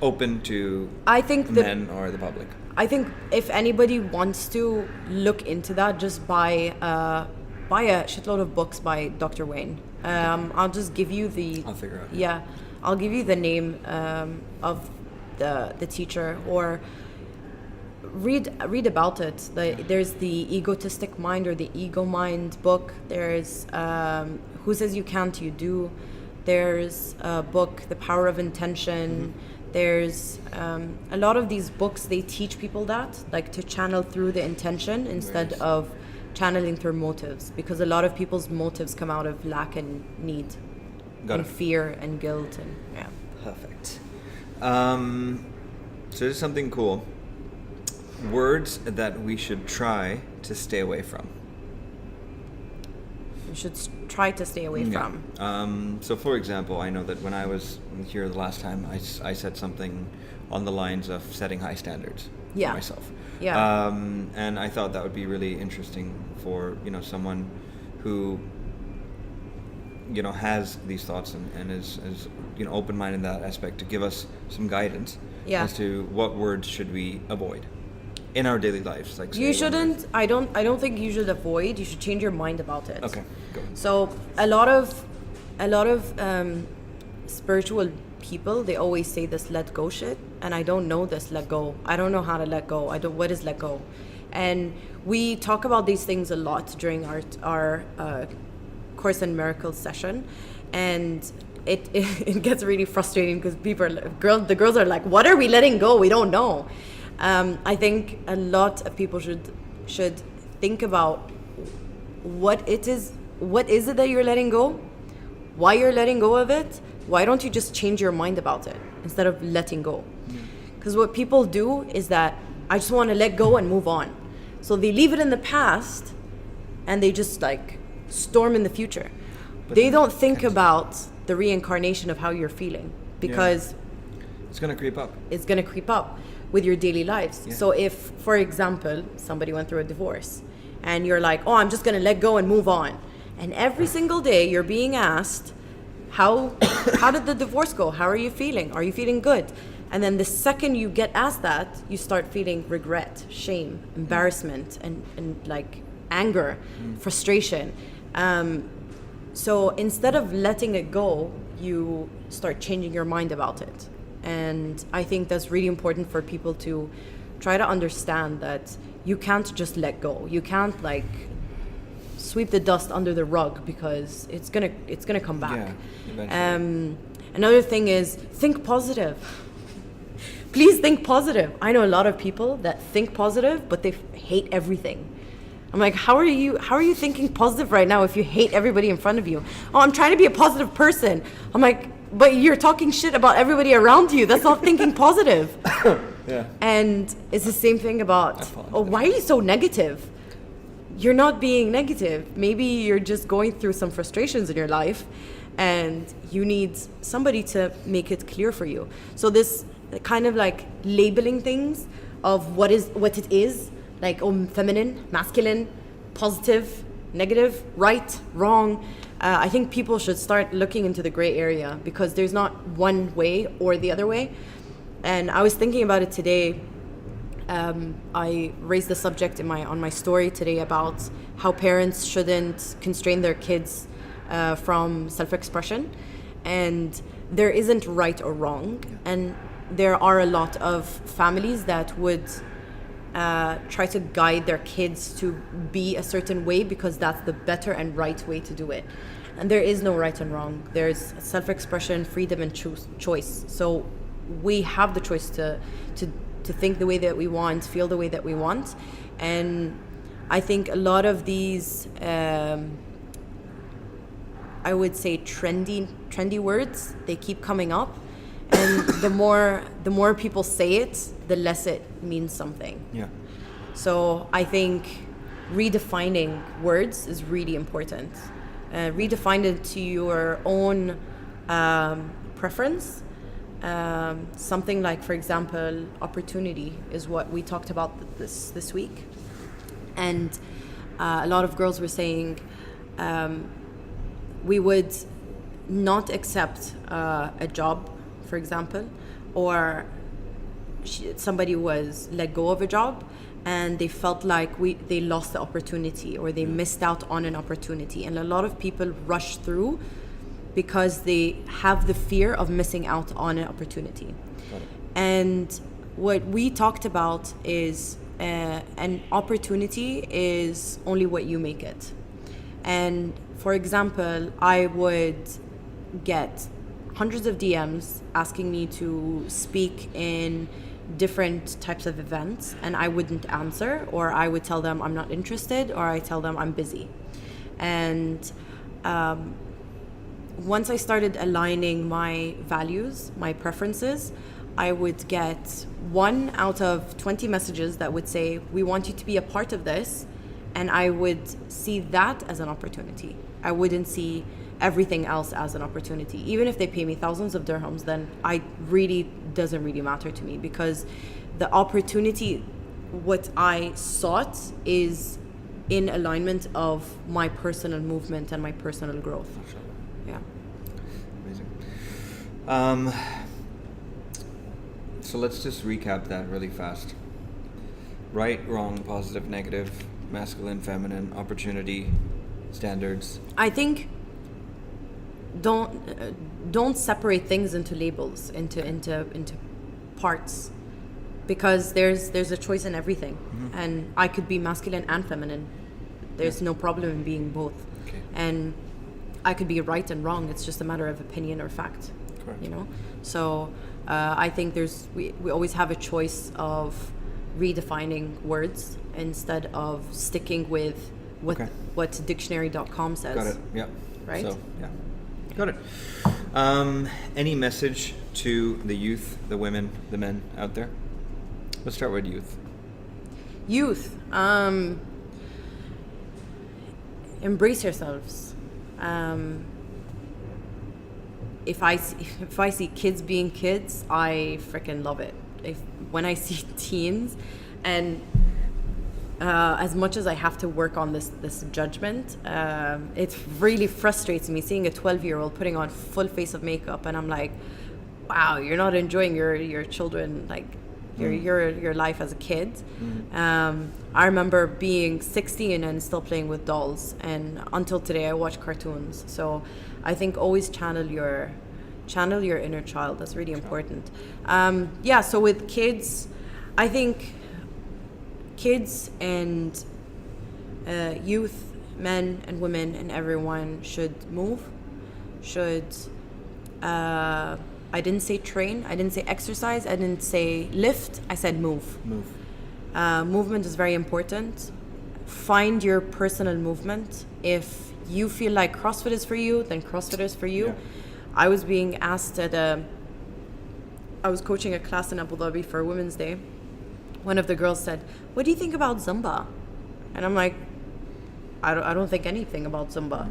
open to men or the public? I think if anybody wants to look into that, just buy a shitload of books by Dr. Wayne. I'll just give you I'll figure out. Yeah, I'll give you the name of the teacher, or read about it. There's the Egotistic Mind or the Ego Mind book. There's Who Says You Can't, You Do. There's a book, The Power of Intention. There's a lot of these books, they teach people that, like to channel through the intention instead of channeling through motives, because a lot of people's motives come out of lack and need. And fear and guilt and Perfect. So there's something cool. Words that we should try to stay away from. You should try to stay away from. So for example, I know that when I was here the last time, I said something on the lines of setting high standards for myself. And I thought that would be really interesting for someone who has these thoughts and is open-minded in that aspect, to give us some guidance as to what words should we avoid in our daily lives. Like you shouldn't. I don't think you should avoid. You should change your mind about it. Okay, go ahead. So a lot of spiritual people, they always say this let go shit, and I don't know this let go. I don't know how to let go. What is let go? And we talk about these things a lot during our Course in Miracles session, and it gets really frustrating because the girls are like, what are we letting go? We don't know. I think a lot of people should think about what it is that you're letting go, why you're letting go of it. Why don't you just change your mind about it instead of letting go? Because what people do is that I just want to let go and move on. So they leave it in the past and they just like storm in the future. But they don't think about the reincarnation of how you're feeling, because it's going to creep up. It's going to creep up with your daily lives. So if, for example, somebody went through a divorce and you're like, oh, I'm just going to let go and move on. And every single day you're being asked, how did the divorce go? How are you feeling? Are you feeling good? And then the second you get asked that, you start feeling regret, shame, embarrassment, and like anger, frustration. So instead of letting it go, you start changing your mind about it. And I think that's really important for people to try to understand that you can't just let go. You can't like sweep the dust under the rug, because it's gonna come back. Yeah, eventually. Another thing is think positive. Please think positive. I know a lot of people that think positive, but they hate everything. I'm like, how are you thinking positive right now if you hate everybody in front of you? Oh, I'm trying to be a positive person. I'm like, but you're talking shit about everybody around you. That's not thinking positive. Yeah. And it's the same thing about, oh, why are you so negative? You're not being negative. Maybe you're just going through some frustrations in your life and you need somebody to make it clear for you. So this kind of like labeling things of what it is, like feminine, masculine, positive, negative, right, wrong. I think people should start looking into the gray area, because there's not one way or the other way. And I was thinking about it today. I raised the subject on my story today about how parents shouldn't constrain their kids from self-expression, and there isn't right or wrong. And there are a lot of families that would try to guide their kids to be a certain way because that's the better and right way to do it. And there is no right and wrong. There's self-expression, freedom, and choice. So we have the choice to think the way that we want, feel the way that we want. And I think a lot of these, I would say trendy words, they keep coming up. And the more people say it, the less it means something. Yeah. So I think redefining words is really important. Redefine it to your own preference. Something like, for example, opportunity is what we talked about this week. And a lot of girls were saying we would not accept a job, for example, or somebody was let go of a job and they felt like they lost the opportunity or they missed out on an opportunity. And a lot of people rush through because they have the fear of missing out on an opportunity. And what we talked about is an opportunity is only what you make it. And for example, I would get hundreds of DMs asking me to speak in different types of events, and I wouldn't answer, or I would tell them I'm not interested, or I tell them I'm busy. And once I started aligning my values, my preferences, I would get 1 out of 20 messages that would say, we want you to be a part of this. And I would see that as an opportunity. I wouldn't see everything else as an opportunity. Even if they pay me thousands of dirhams, then doesn't really matter to me, because the opportunity, what I sought, is in alignment of my personal movement and my personal growth. Yeah. Amazing. So let's just recap that really fast. Right, wrong, positive, negative, masculine, feminine, opportunity, standards. I think don't separate things into labels, into parts, because there's a choice in everything. Mm-hmm. And I could be masculine and feminine. There's no problem in being both. Okay. And I could be right and wrong. It's just a matter of opinion or fact. Correct. You know. So I think we always have a choice of redefining words instead of sticking with what dictionary.com says. Got it. Yeah. Right? So, yeah. Got it. Any message to the youth, the women, the men out there? Let's start with youth. Youth. Embrace yourselves. If I see kids being kids, I freaking love it. When I see teens, and as much as I have to work on this judgment, it really frustrates me seeing a 12-year-old putting on full face of makeup, and I'm like, wow, you're not enjoying your children, like your life as a kid. I remember being 16 and still playing with dolls, and until today I watch cartoons. So I think always channel your inner child. That's really important. So with kids, I think kids and youth, men and women and everyone should move, should I didn't say train, I didn't say exercise, I didn't say lift, I said move. Movement is very important. Find your personal movement. If you feel like CrossFit is for you, then CrossFit is for you. I was being asked I was coaching a class in Abu Dhabi for Women's Day. One of the girls said, "What do you think about Zumba?" And I'm like, I don't think anything about Zumba.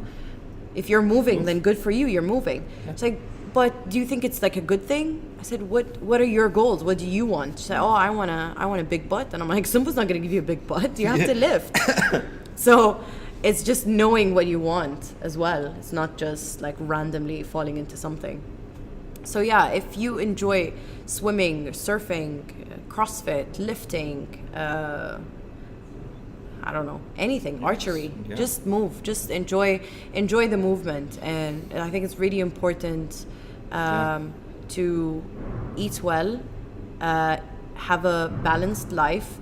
If you're moving, then good for you, you're moving. It's like, but do you think it's like a good thing? I said, what are your goals? What do you want? She said, oh, I want a big butt. And I'm like, Zumba's not going to give you a big butt. You have to lift. So it's just knowing what you want as well. It's not just like randomly falling into something. So yeah, if you enjoy swimming, surfing, CrossFit, lifting, I don't know, anything, archery, just move, just enjoy the movement. And I think it's really important to eat well, have a balanced life.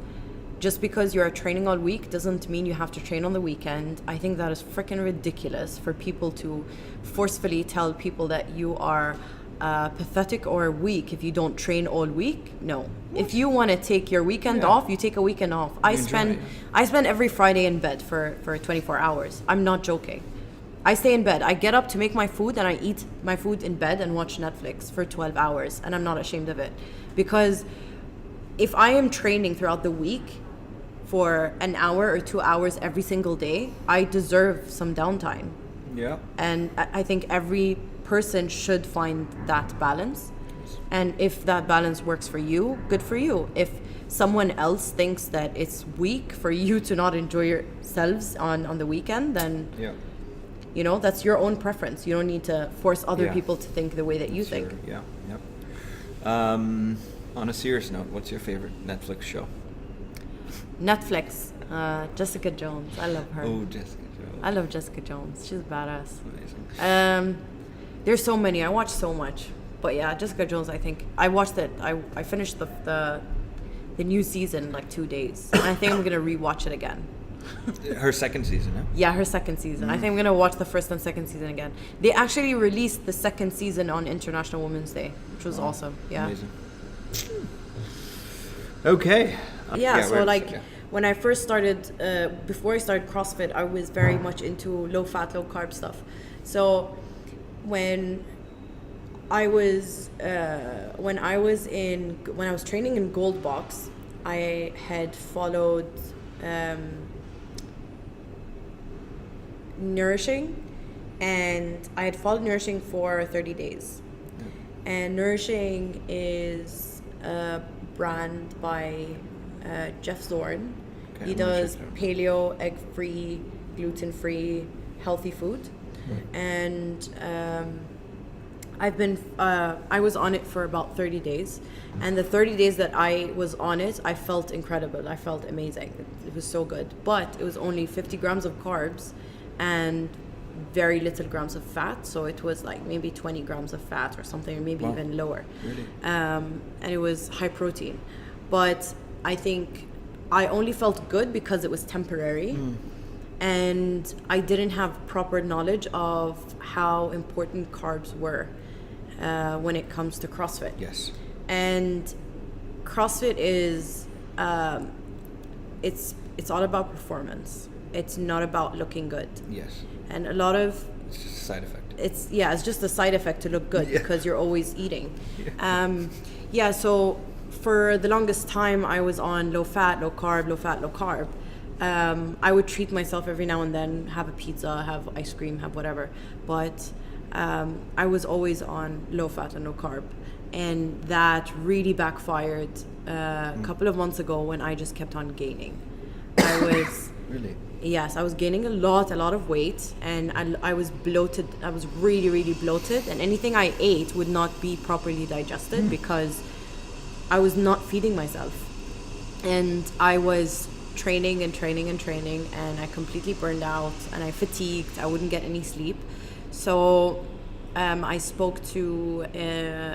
Just because you're training all week doesn't mean you have to train on the weekend. I think that is freaking ridiculous for people to forcefully tell people that you are pathetic or weak if you don't train all week. No. If you want to take your weekend off, you take a weekend off. I spend every Friday in bed for 24 hours. I'm not joking. I stay in bed. I get up to make my food and I eat my food in bed and watch Netflix for 12 hours. And I'm not ashamed of it. Because if I am training throughout the week for an hour or 2 hours every single day, I deserve some downtime. Yeah. And I think every person should find that balance. And if that balance works for you, good for you. If someone else thinks that it's weak for you to not enjoy yourselves on the weekend, then you know, that's your own preference. You don't need to force other people to think the way that you think. On a serious note, what's your favorite Netflix show? Netflix, Jessica Jones. I love her. Oh, Jessica Jones. I love Jessica Jones. She's badass. Amazing. There's so many. I watch so much. But yeah, Jessica Jones, I think. I watched it. I finished the new season in like 2 days. And I think I'm going to rewatch it again. Her second season, huh? Yeah, her second season. I think I'm going to watch the first and second season again. They actually released the second season on International Women's Day, which was awesome. Yeah. Amazing. Okay. So when I first started, before I started CrossFit, I was very much into low fat, low carb stuff. So when I was training in Gold Box, I had followed Nourishing, and I had followed Nourishing for 30 days. And Nourishing is a brand by Jeff Zorn. Okay, he does paleo, egg-free, gluten-free, healthy food. And I was on it for about 30 days. And the 30 days that I was on it, I felt incredible. I felt amazing. It was so good. But it was only 50 grams of carbs and very little grams of fat. So it was like maybe 20 grams of fat or something, or maybe even lower. Really? And it was high protein. But I think I only felt good because it was temporary. And I didn't have proper knowledge of how important carbs were when it comes to CrossFit. Yes. And CrossFit is, it's all about performance. It's not about looking good. Yes. And a lot of... It's just a side effect. It's just a side effect to look good because you're always eating. So for the longest time, I was on low fat, low carb, low fat, low carb. I would treat myself every now and then, have a pizza, have ice cream, have whatever. But I was always on low fat and low carb. And that really backfired a couple of months ago when I just kept on gaining. I was... Really? Yes, I was gaining a lot of weight, and I was bloated. I was really, really bloated, and anything I ate would not be properly digested because I was not feeding myself. And I was training, and I completely burned out, and I fatigued. I wouldn't get any sleep. So I spoke to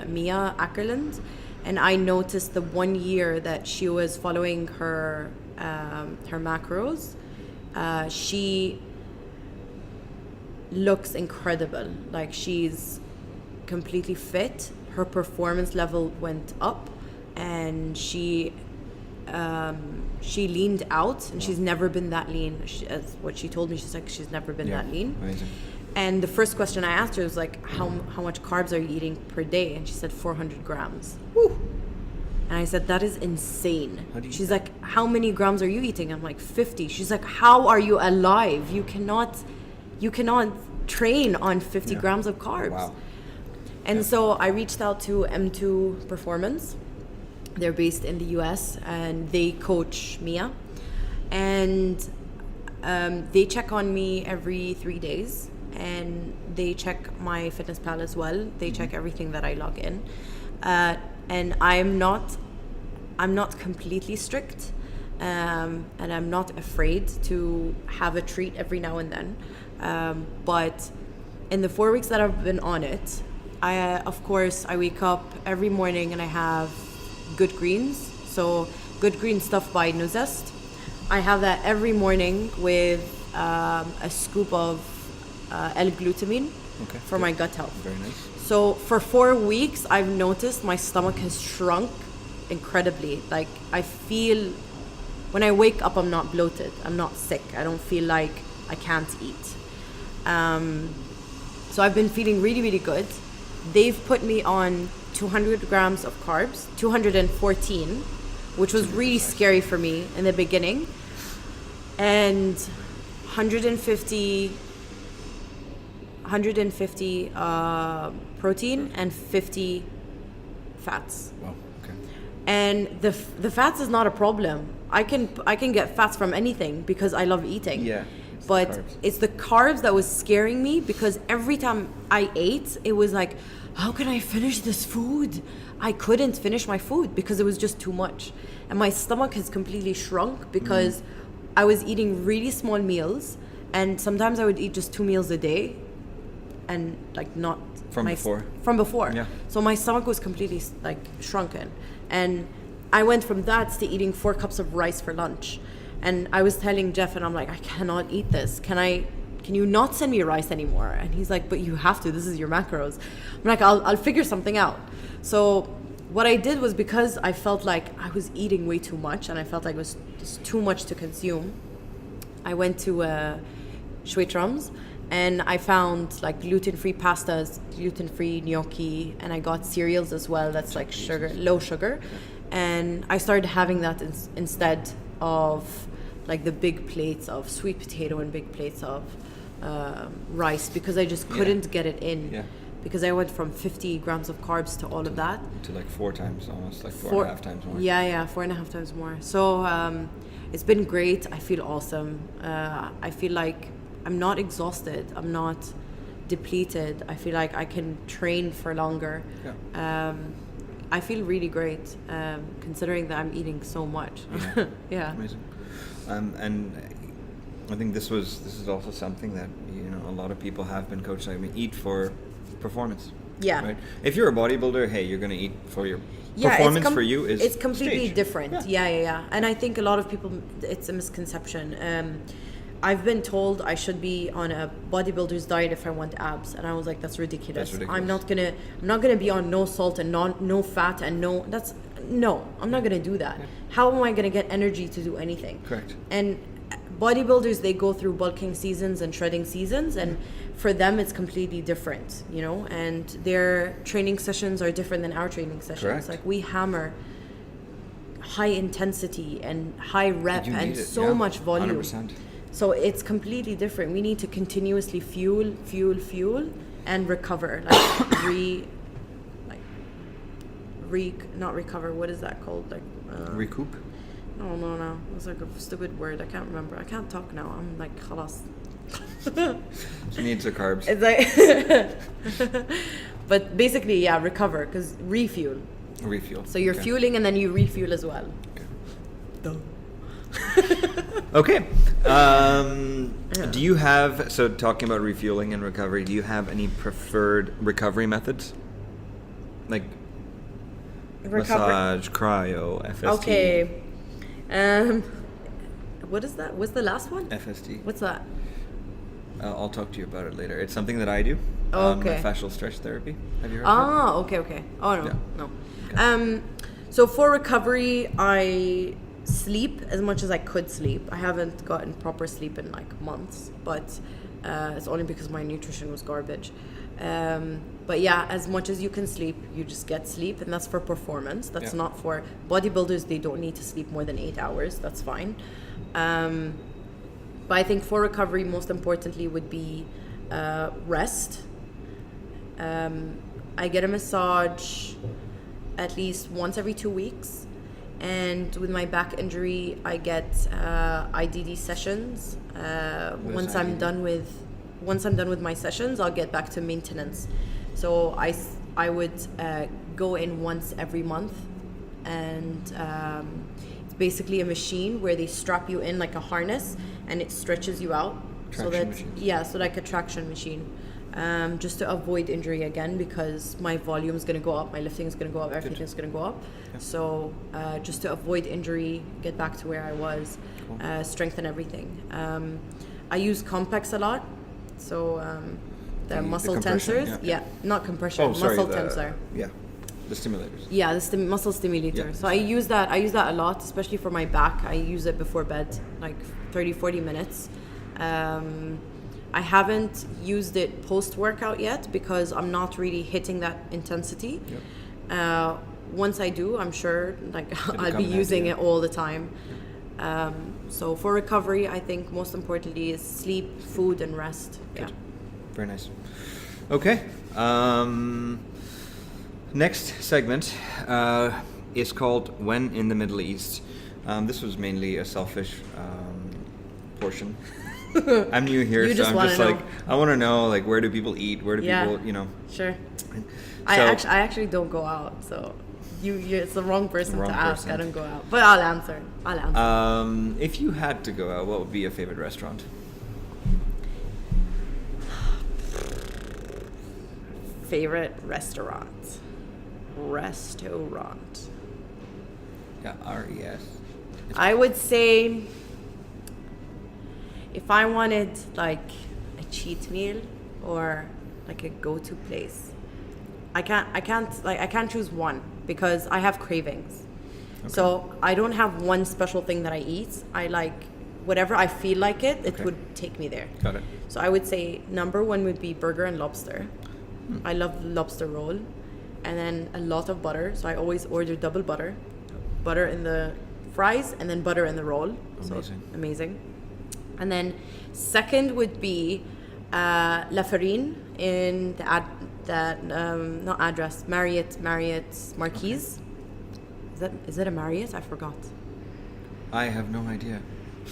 Mia Ackerland, and I noticed the 1 year that she was following her her macros, she looks incredible. Like, she's completely fit. Her performance level went up, and she leaned out, and she's never been that lean. As what she told me, she's like, she's never been that lean. Amazing. And the first question I asked her was like, how much carbs are you eating per day? And she said 400 grams. Woo! And I said, that is insane. She's like, how many grams are you eating? I'm like, 50. She's like, how are you alive? You cannot train on 50 grams of carbs. Wow. And so I reached out to M2 Performance. They're based in the US, and they coach Mia. And they check on me every 3 days, and they check my FitnessPal as well. They check everything that I log in. And I'm not completely strict, and I'm not afraid to have a treat every now and then. But in the 4 weeks that I've been on it, I wake up every morning and I have Good Greens. So Good Green stuff by Nuzest. I have that every morning with a scoop of L-glutamine for my gut health. Very nice. So for 4 weeks, I've noticed my stomach has shrunk incredibly. Like, I feel, when I wake up, I'm not bloated. I'm not sick. I don't feel like I can't eat. So I've been feeling really, really good. They've put me on 200 grams of carbs, 214, which was really scary for me in the beginning, and 150 protein and 50 fats. Wow. Okay. And the fats is not a problem. I can get fats from anything because I love eating. Yeah. But it's the carbs that was scaring me, because every time I ate, it was like, how can I finish this food? I couldn't finish my food because it was just too much. And my stomach has completely shrunk because I was eating really small meals, and sometimes I would eat just 2 meals a day, and like not from before. Yeah. So my stomach was completely like shrunken, and I went from that to eating 4 cups of rice for lunch. And I was telling Jeff, and I'm like, I cannot eat this. Can you not send me rice anymore? And he's like, but you have to. This is your macros. I'm like, I'll figure something out. So what I did was, because I felt like I was eating way too much, and I felt like it was just too much to consume, I went to Schwetrums, and I found like gluten-free pastas, gluten-free gnocchi, and I got cereals as well. That's like low sugar. And I started having that instead of like the big plates of sweet potato and big plates of rice, because I just couldn't get it in. Yeah. Because I went from 50 grams of carbs to all of that. To like 4 times, almost like 4.5 times more. Yeah, 4.5 times more. So it's been great. I feel awesome. I feel like I'm not exhausted. I'm not depleted. I feel like I can train for longer. Yeah. I feel really great, considering that I'm eating so much. Yeah. Yeah. Amazing. And I think this is also something that, you know, a lot of people have been coached. I mean, eat for performance. Yeah. Right. If you're a bodybuilder, hey, you're gonna eat for your performance. For you is it's completely stage. different. Yeah. And I think a lot of people, it's a misconception. I've been told I should be on a bodybuilder's diet if I want abs, and I was like, that's ridiculous. I'm not gonna be on no salt and no fat and I'm not gonna do that. Yeah. How am I gonna get energy to do anything? Correct. And bodybuilders, they go through bulking seasons and shredding seasons, and for them it's completely different, you know, and their training sessions are different than our training sessions. Correct. Like, we hammer high intensity and high rep and so much volume. 100%. So it's completely different. We need to continuously fuel, and recover. Not recover. What is that called? Like recoup. No. It's like a stupid word. I can't remember. I can't talk now. I'm like, khalas. She needs her carbs. It's like, but basically, yeah, recover, because refuel. So you're fueling, and then you refuel as well. Okay. Okay. Do you have, so talking about refueling and recovery, do you have any preferred recovery methods? Like massage, cryo, FST? Okay. What is that? What's the last one? FST. What's that? I'll talk to you about it later. It's something that I do. Okay. Fascial stretch therapy. Have you heard of it? Okay. Oh, no, Yeah. no. Okay. So for recovery, I sleep as much as I could sleep. I haven't gotten proper sleep in like months, but it's only because my nutrition was garbage. But yeah, as much as you can sleep, you just get sleep, and that's for performance. That's not for bodybuilders. They don't need to sleep more than 8 hours. That's fine. But I think for recovery, most importantly, would be rest. I get a massage at least once every 2 weeks, and with my back injury, I get IDD sessions. Once I'm done with my sessions, I'll get back to maintenance. So I would go in once every month, and it's basically a machine where they strap you in like a harness, and it stretches you out. So like a traction machine. Just to avoid injury again, because my volume is going to go up, my lifting is going to go up, everything is going to go up. Yeah. So just to avoid injury, get back to where I was, strengthen everything. I use complex a lot, so the muscle tensors. Yeah, not compression, muscle tensor. Yeah, the stimulators. Yeah, the muscle stimulator. Yeah. So I use that a lot, especially for my back. I use it before bed, like 30-40 minutes. I haven't used it post-workout yet because I'm not really hitting that intensity. Yep. Once I do, I'm sure I'll be using it all the time. So for recovery, I think most importantly is sleep, food, and rest. Good. Yeah. Very nice. Okay. Next segment is called When in the Middle East. This was mainly a selfish portion. I'm new here, so I'm just like, I want to know, like, where do people eat? Where do people, you know? Sure. So, I actually don't go out, so it's the wrong person to ask. I don't go out, but I'll answer. If you had to go out, what would be your favorite restaurant? Favorite restaurant. Yeah, R-E-S. I would say, if I wanted like a cheat meal or like a go-to place, I can't choose one because I have cravings. Okay. So I don't have one special thing that I eat. I like whatever I feel like it would take me there. Got it. So I would say number one would be burger and lobster. I love lobster roll, and then a lot of butter. So I always order double butter in the fries and then butter in the roll. Amazing. So amazing. And then second would be La Farine in not address, Marriott Marquise. Okay. Is that a Marriott? I forgot. I have no idea.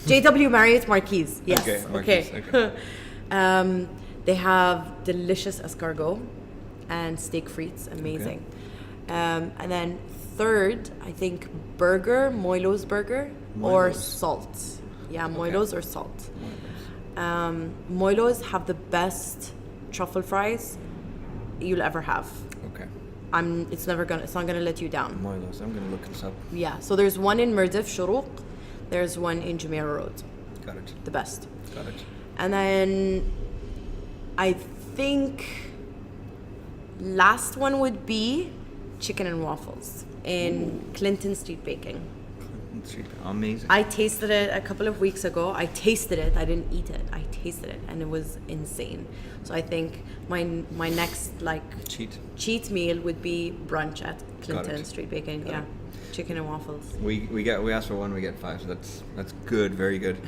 JW Marriott Marquise. Yes. Okay. Marquise. Okay. They have delicious escargot and steak frites. Amazing. Okay. And then third, I think Moilo's burger. Or salt. Yeah, Moilo's or salt. Moilo's have the best truffle fries you'll ever have. Okay. It's not gonna let you down. Moilo's, I'm gonna look this up. Yeah, so there's one in Mirdif, Shuruq. There's one in Jumeirah Road. Got it. The best. Got it. And then I think last one would be chicken and waffles in Clinton Street Baking. Amazing. I tasted it a couple of weeks ago. I tasted it. I didn't eat it. I tasted it, and it was insane. So I think my next cheat meal would be brunch at Clinton Street Baking. Yeah, chicken and waffles. We asked for one, we get five. So that's good. Very good.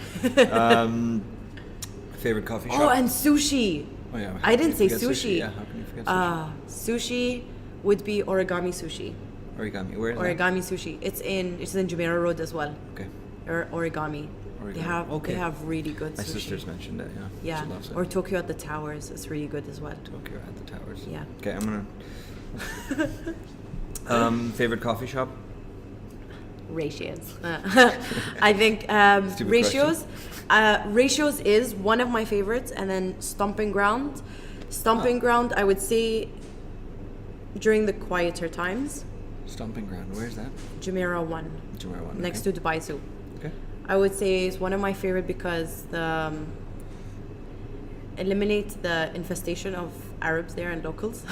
Favorite coffee shop. Oh, and sushi. Oh yeah. I didn't say sushi. Yeah. How can you forget sushi? Sushi would be Origami Sushi. Origami. Where is Origami Sushi. It's in Jumeirah Road as well. Okay. Or Origami. They have really good sushi. My sister's mentioned it. Yeah. Yeah. She loves it. Or Tokyo at the Towers is really good as well. Tokyo at the Towers. Yeah. Okay, I'm gonna. Favorite coffee shop. Ratios. I think Ratios. Ratios is one of my favorites, and then Stomping Ground. Stomping Ground, I would say, during the quieter times. Stomping Ground, where is that? Jumeirah 1. Jumeirah 1. Next to Dubai Zoo. Okay. I would say it's one of my favorite because eliminates the infestation of Arabs there and locals.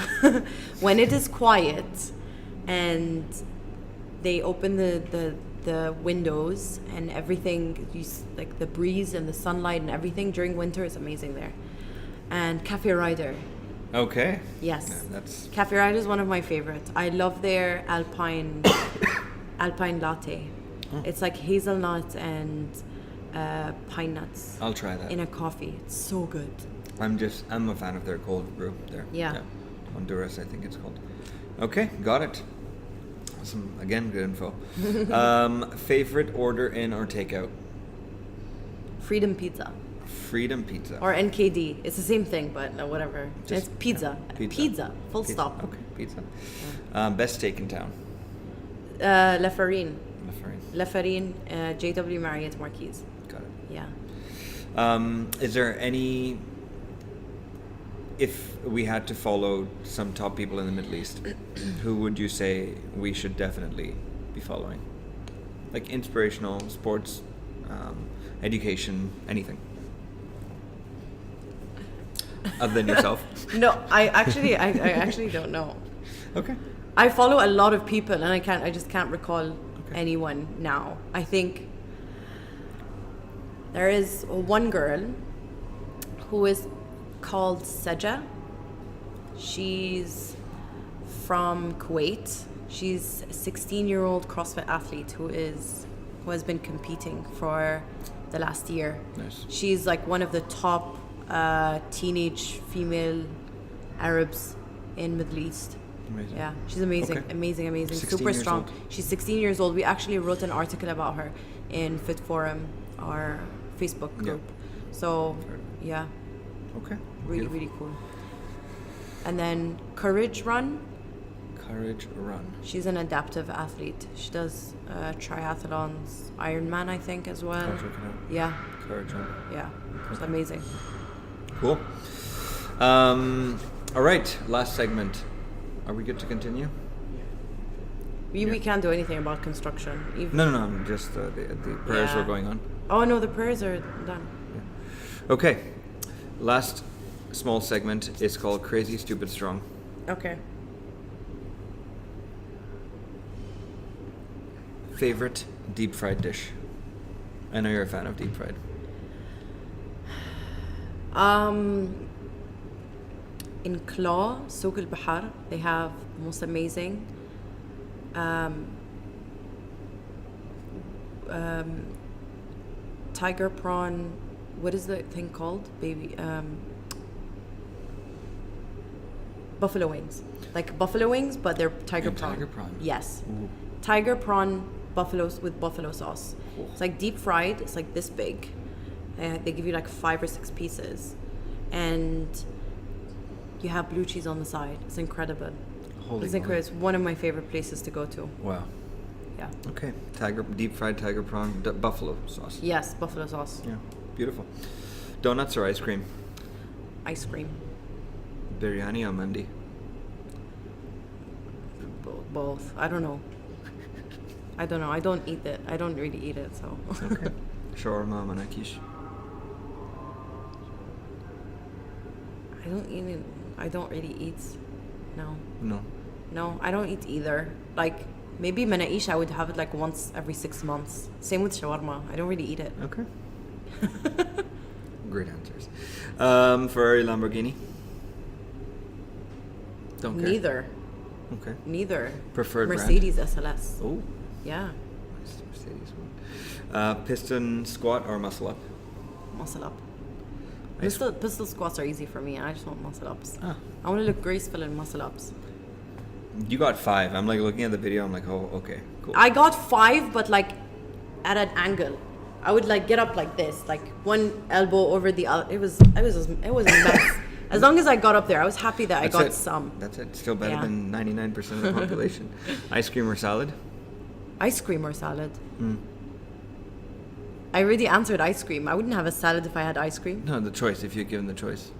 When it is quiet and they open the windows and everything, like the breeze and the sunlight and everything during winter is amazing there. And Cafe Rider. Okay. Yes. Yeah, that's Cafe Rider is one of my favorites. I love their Alpine latte. Oh. It's like hazelnut and pine nuts I'll try that. in a coffee. It's so good. I'm a fan of their cold brew there. Yeah. Honduras, I think it's called. Okay, got it. Awesome. Again, good info. Favorite order in or takeout? Freedom Pizza. Freedom Pizza. Or NKD. It's the same thing, but whatever. Just- It's pizza. yeah, pizza. Pizza. Full Pizza. stop. Okay, pizza. Best steak in town? La Farine. La Farine. La Farine, JW Marriott Marquise. Got it. Yeah. Is there any, if we had to follow some top people in the Middle East, who would you say we should definitely be following? Like inspirational, sports, education, anything. Other than yourself. No, I actually don't know. Okay. I follow a lot of people and I just can't recall anyone now. I think there is one girl who is called Seja. She's from Kuwait. She's a 16-year-old CrossFit athlete who has been competing for the last year. Nice. She's like one of the top teenage female Arabs in Middle East. Amazing. Yeah, she's amazing, Okay. amazing, 16 super years strong. old. She's 16 years old. We actually wrote an article about her in Fit Forum, our Facebook group. So, yeah, Okay. really, Beautiful. really cool. And then Courage Run. Courage Run. She's an adaptive athlete. She does triathlons, Ironman, I think, as well. I'll check it out. Yeah, Courage Run. yeah, it's amazing. Cool. All right, last segment. Are we good to continue? We can't do anything about construction. No. I'm just the prayers Yeah. were going on. Oh no, the prayers are done. Okay. Last small segment is called Crazy, Stupid, Strong. Okay. Favorite deep fried dish? I know you're a fan of deep fried. In Claw, Souk al Bahar, they have the most amazing tiger prawn. What is the thing called, baby? Buffalo wings. Like buffalo wings, but they're tiger And prawn. tiger prawn. Yes. Ooh. Tiger prawn buffaloes with buffalo sauce. Cool. It's like deep fried. It's like this big. They give you like 5 or 6 pieces, and you have blue cheese on the side. It's incredible. Holy It's moly. incredible. It's one of my favorite places to go to. Wow. Yeah. Okay. Deep fried tiger prawn, buffalo sauce. Yes, buffalo sauce. Yeah. Beautiful. Donuts or ice cream? Ice cream. Biryani or mandi? Both. I don't know. I don't eat it. I don't really eat it, so. Okay. Shawarma, manakish. I don't eat it. I don't really eat. No. No, I don't eat either. Like, maybe manaish, I would have it like once every 6 months. Same with shawarma. I don't really eat it. Okay. Great answers. Ferrari, Lamborghini? Don't care. Neither. Okay. Neither. Preferred brand? Mercedes SLS. Oh. Yeah. Nice Mercedes one. Piston squat or muscle up? Muscle up. Nice. Pistol squats are easy for me. I just want muscle ups. Ah. I want to look graceful in muscle ups. You got 5. I'm like looking at the video. I'm like, oh, okay, cool. I got 5, but like at an angle. I would like get up like this, like one elbow over the other. It was a mess. As long as I got up there, I was happy that I got some. That's it. Still better Yeah. than 99% of the population. Ice cream or salad? Ice cream or salad? Mm. I already answered ice cream. I wouldn't have a salad if I had ice cream. No, the choice. If you're given the choice.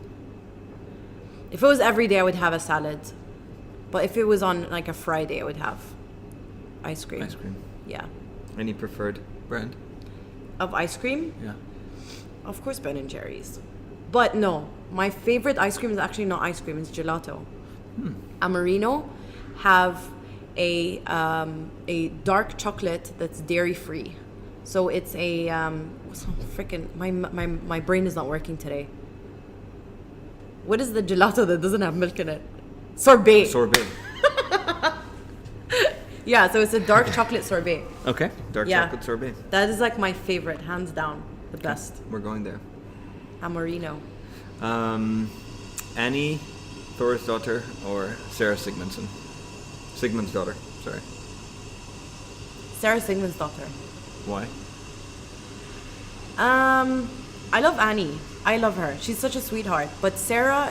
If it was every day, I would have a salad. But if it was on like a Friday, I would have ice cream. Ice cream. Yeah. Any preferred brand? of ice cream, Yeah. of course Ben and Jerry's. But no, my favorite ice cream is actually not ice cream, it's gelato. Amarino have a dark chocolate that's dairy free. So it's a my brain is not working today. What is the gelato that doesn't have milk in it? Sorbet. Sorbet. Yeah, so it's a dark chocolate sorbet. Okay. Dark Yeah. chocolate sorbet. That is like my favorite, hands down, the best. We're going there. Amarino. Annie, Thor's daughter, or Sarah Sigmundson? Sigmund's daughter. Sorry. Sarah Sigmund's daughter. Why? I love Annie. I love her. She's such a sweetheart. But Sarah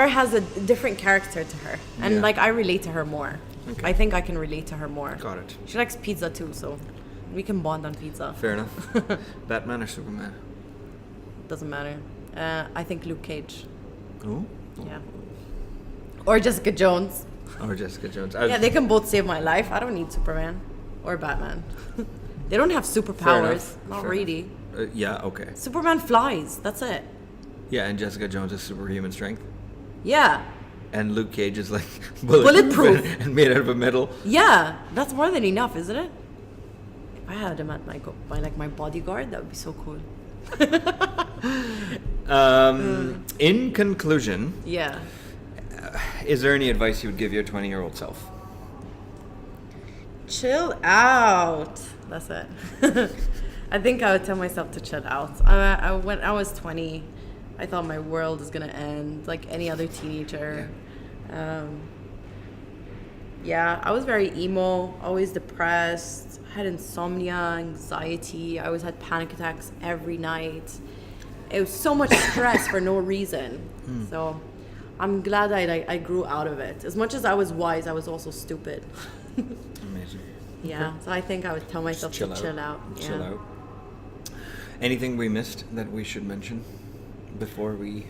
has a different character to her. And Yeah. like I relate to her more. Okay. I think I can relate to her more. Got it. She likes pizza too, so we can bond on pizza. Fair enough. Batman or Superman? Doesn't matter. I think Luke Cage. Ooh. Yeah. Or Jessica Jones. Or Jessica Jones. Yeah, they can both save my life. I don't need Superman or Batman. They don't have superpowers. Not Fair really. enough. Yeah, okay. Superman flies. That's it. Yeah, and Jessica Jones has superhuman strength. Yeah. And Luke Cage is like Bulletproof. and made out of a metal. Yeah. That's more than enough, isn't it? If I had him at my bodyguard, that would be so cool. In conclusion, Yeah. is there any advice you would give your 20-year-old self? Chill out. That's it. I think I would tell myself to chill out. When I was 20, I thought my world was gonna end like any other teenager. Yeah, I was very emo, always depressed. I had insomnia, anxiety. I always had panic attacks every night. It was so much stress for no reason. So I'm glad I grew out of it. As much as I was wise, I was also stupid. Amazing. Yeah, so I think I would tell myself to chill out. Chill Yeah. out. Anything we missed that we should mention before we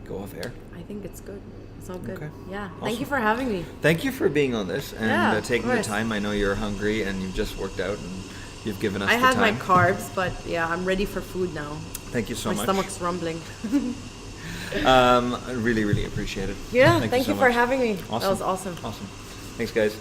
go off air? I think it's good. It's all good. Okay. Yeah. Awesome. Thank you for having me. Thank you for being on this and Yeah, of taking the course. time. I know you're hungry and you've just worked out and you've given us I the had time. my carbs, but yeah, I'm ready for food now. Thank you so My much. stomach's rumbling. I really, really appreciate it. Yeah, Thank thank you you so for much. having me. Awesome. That was awesome. Awesome. Thanks, guys.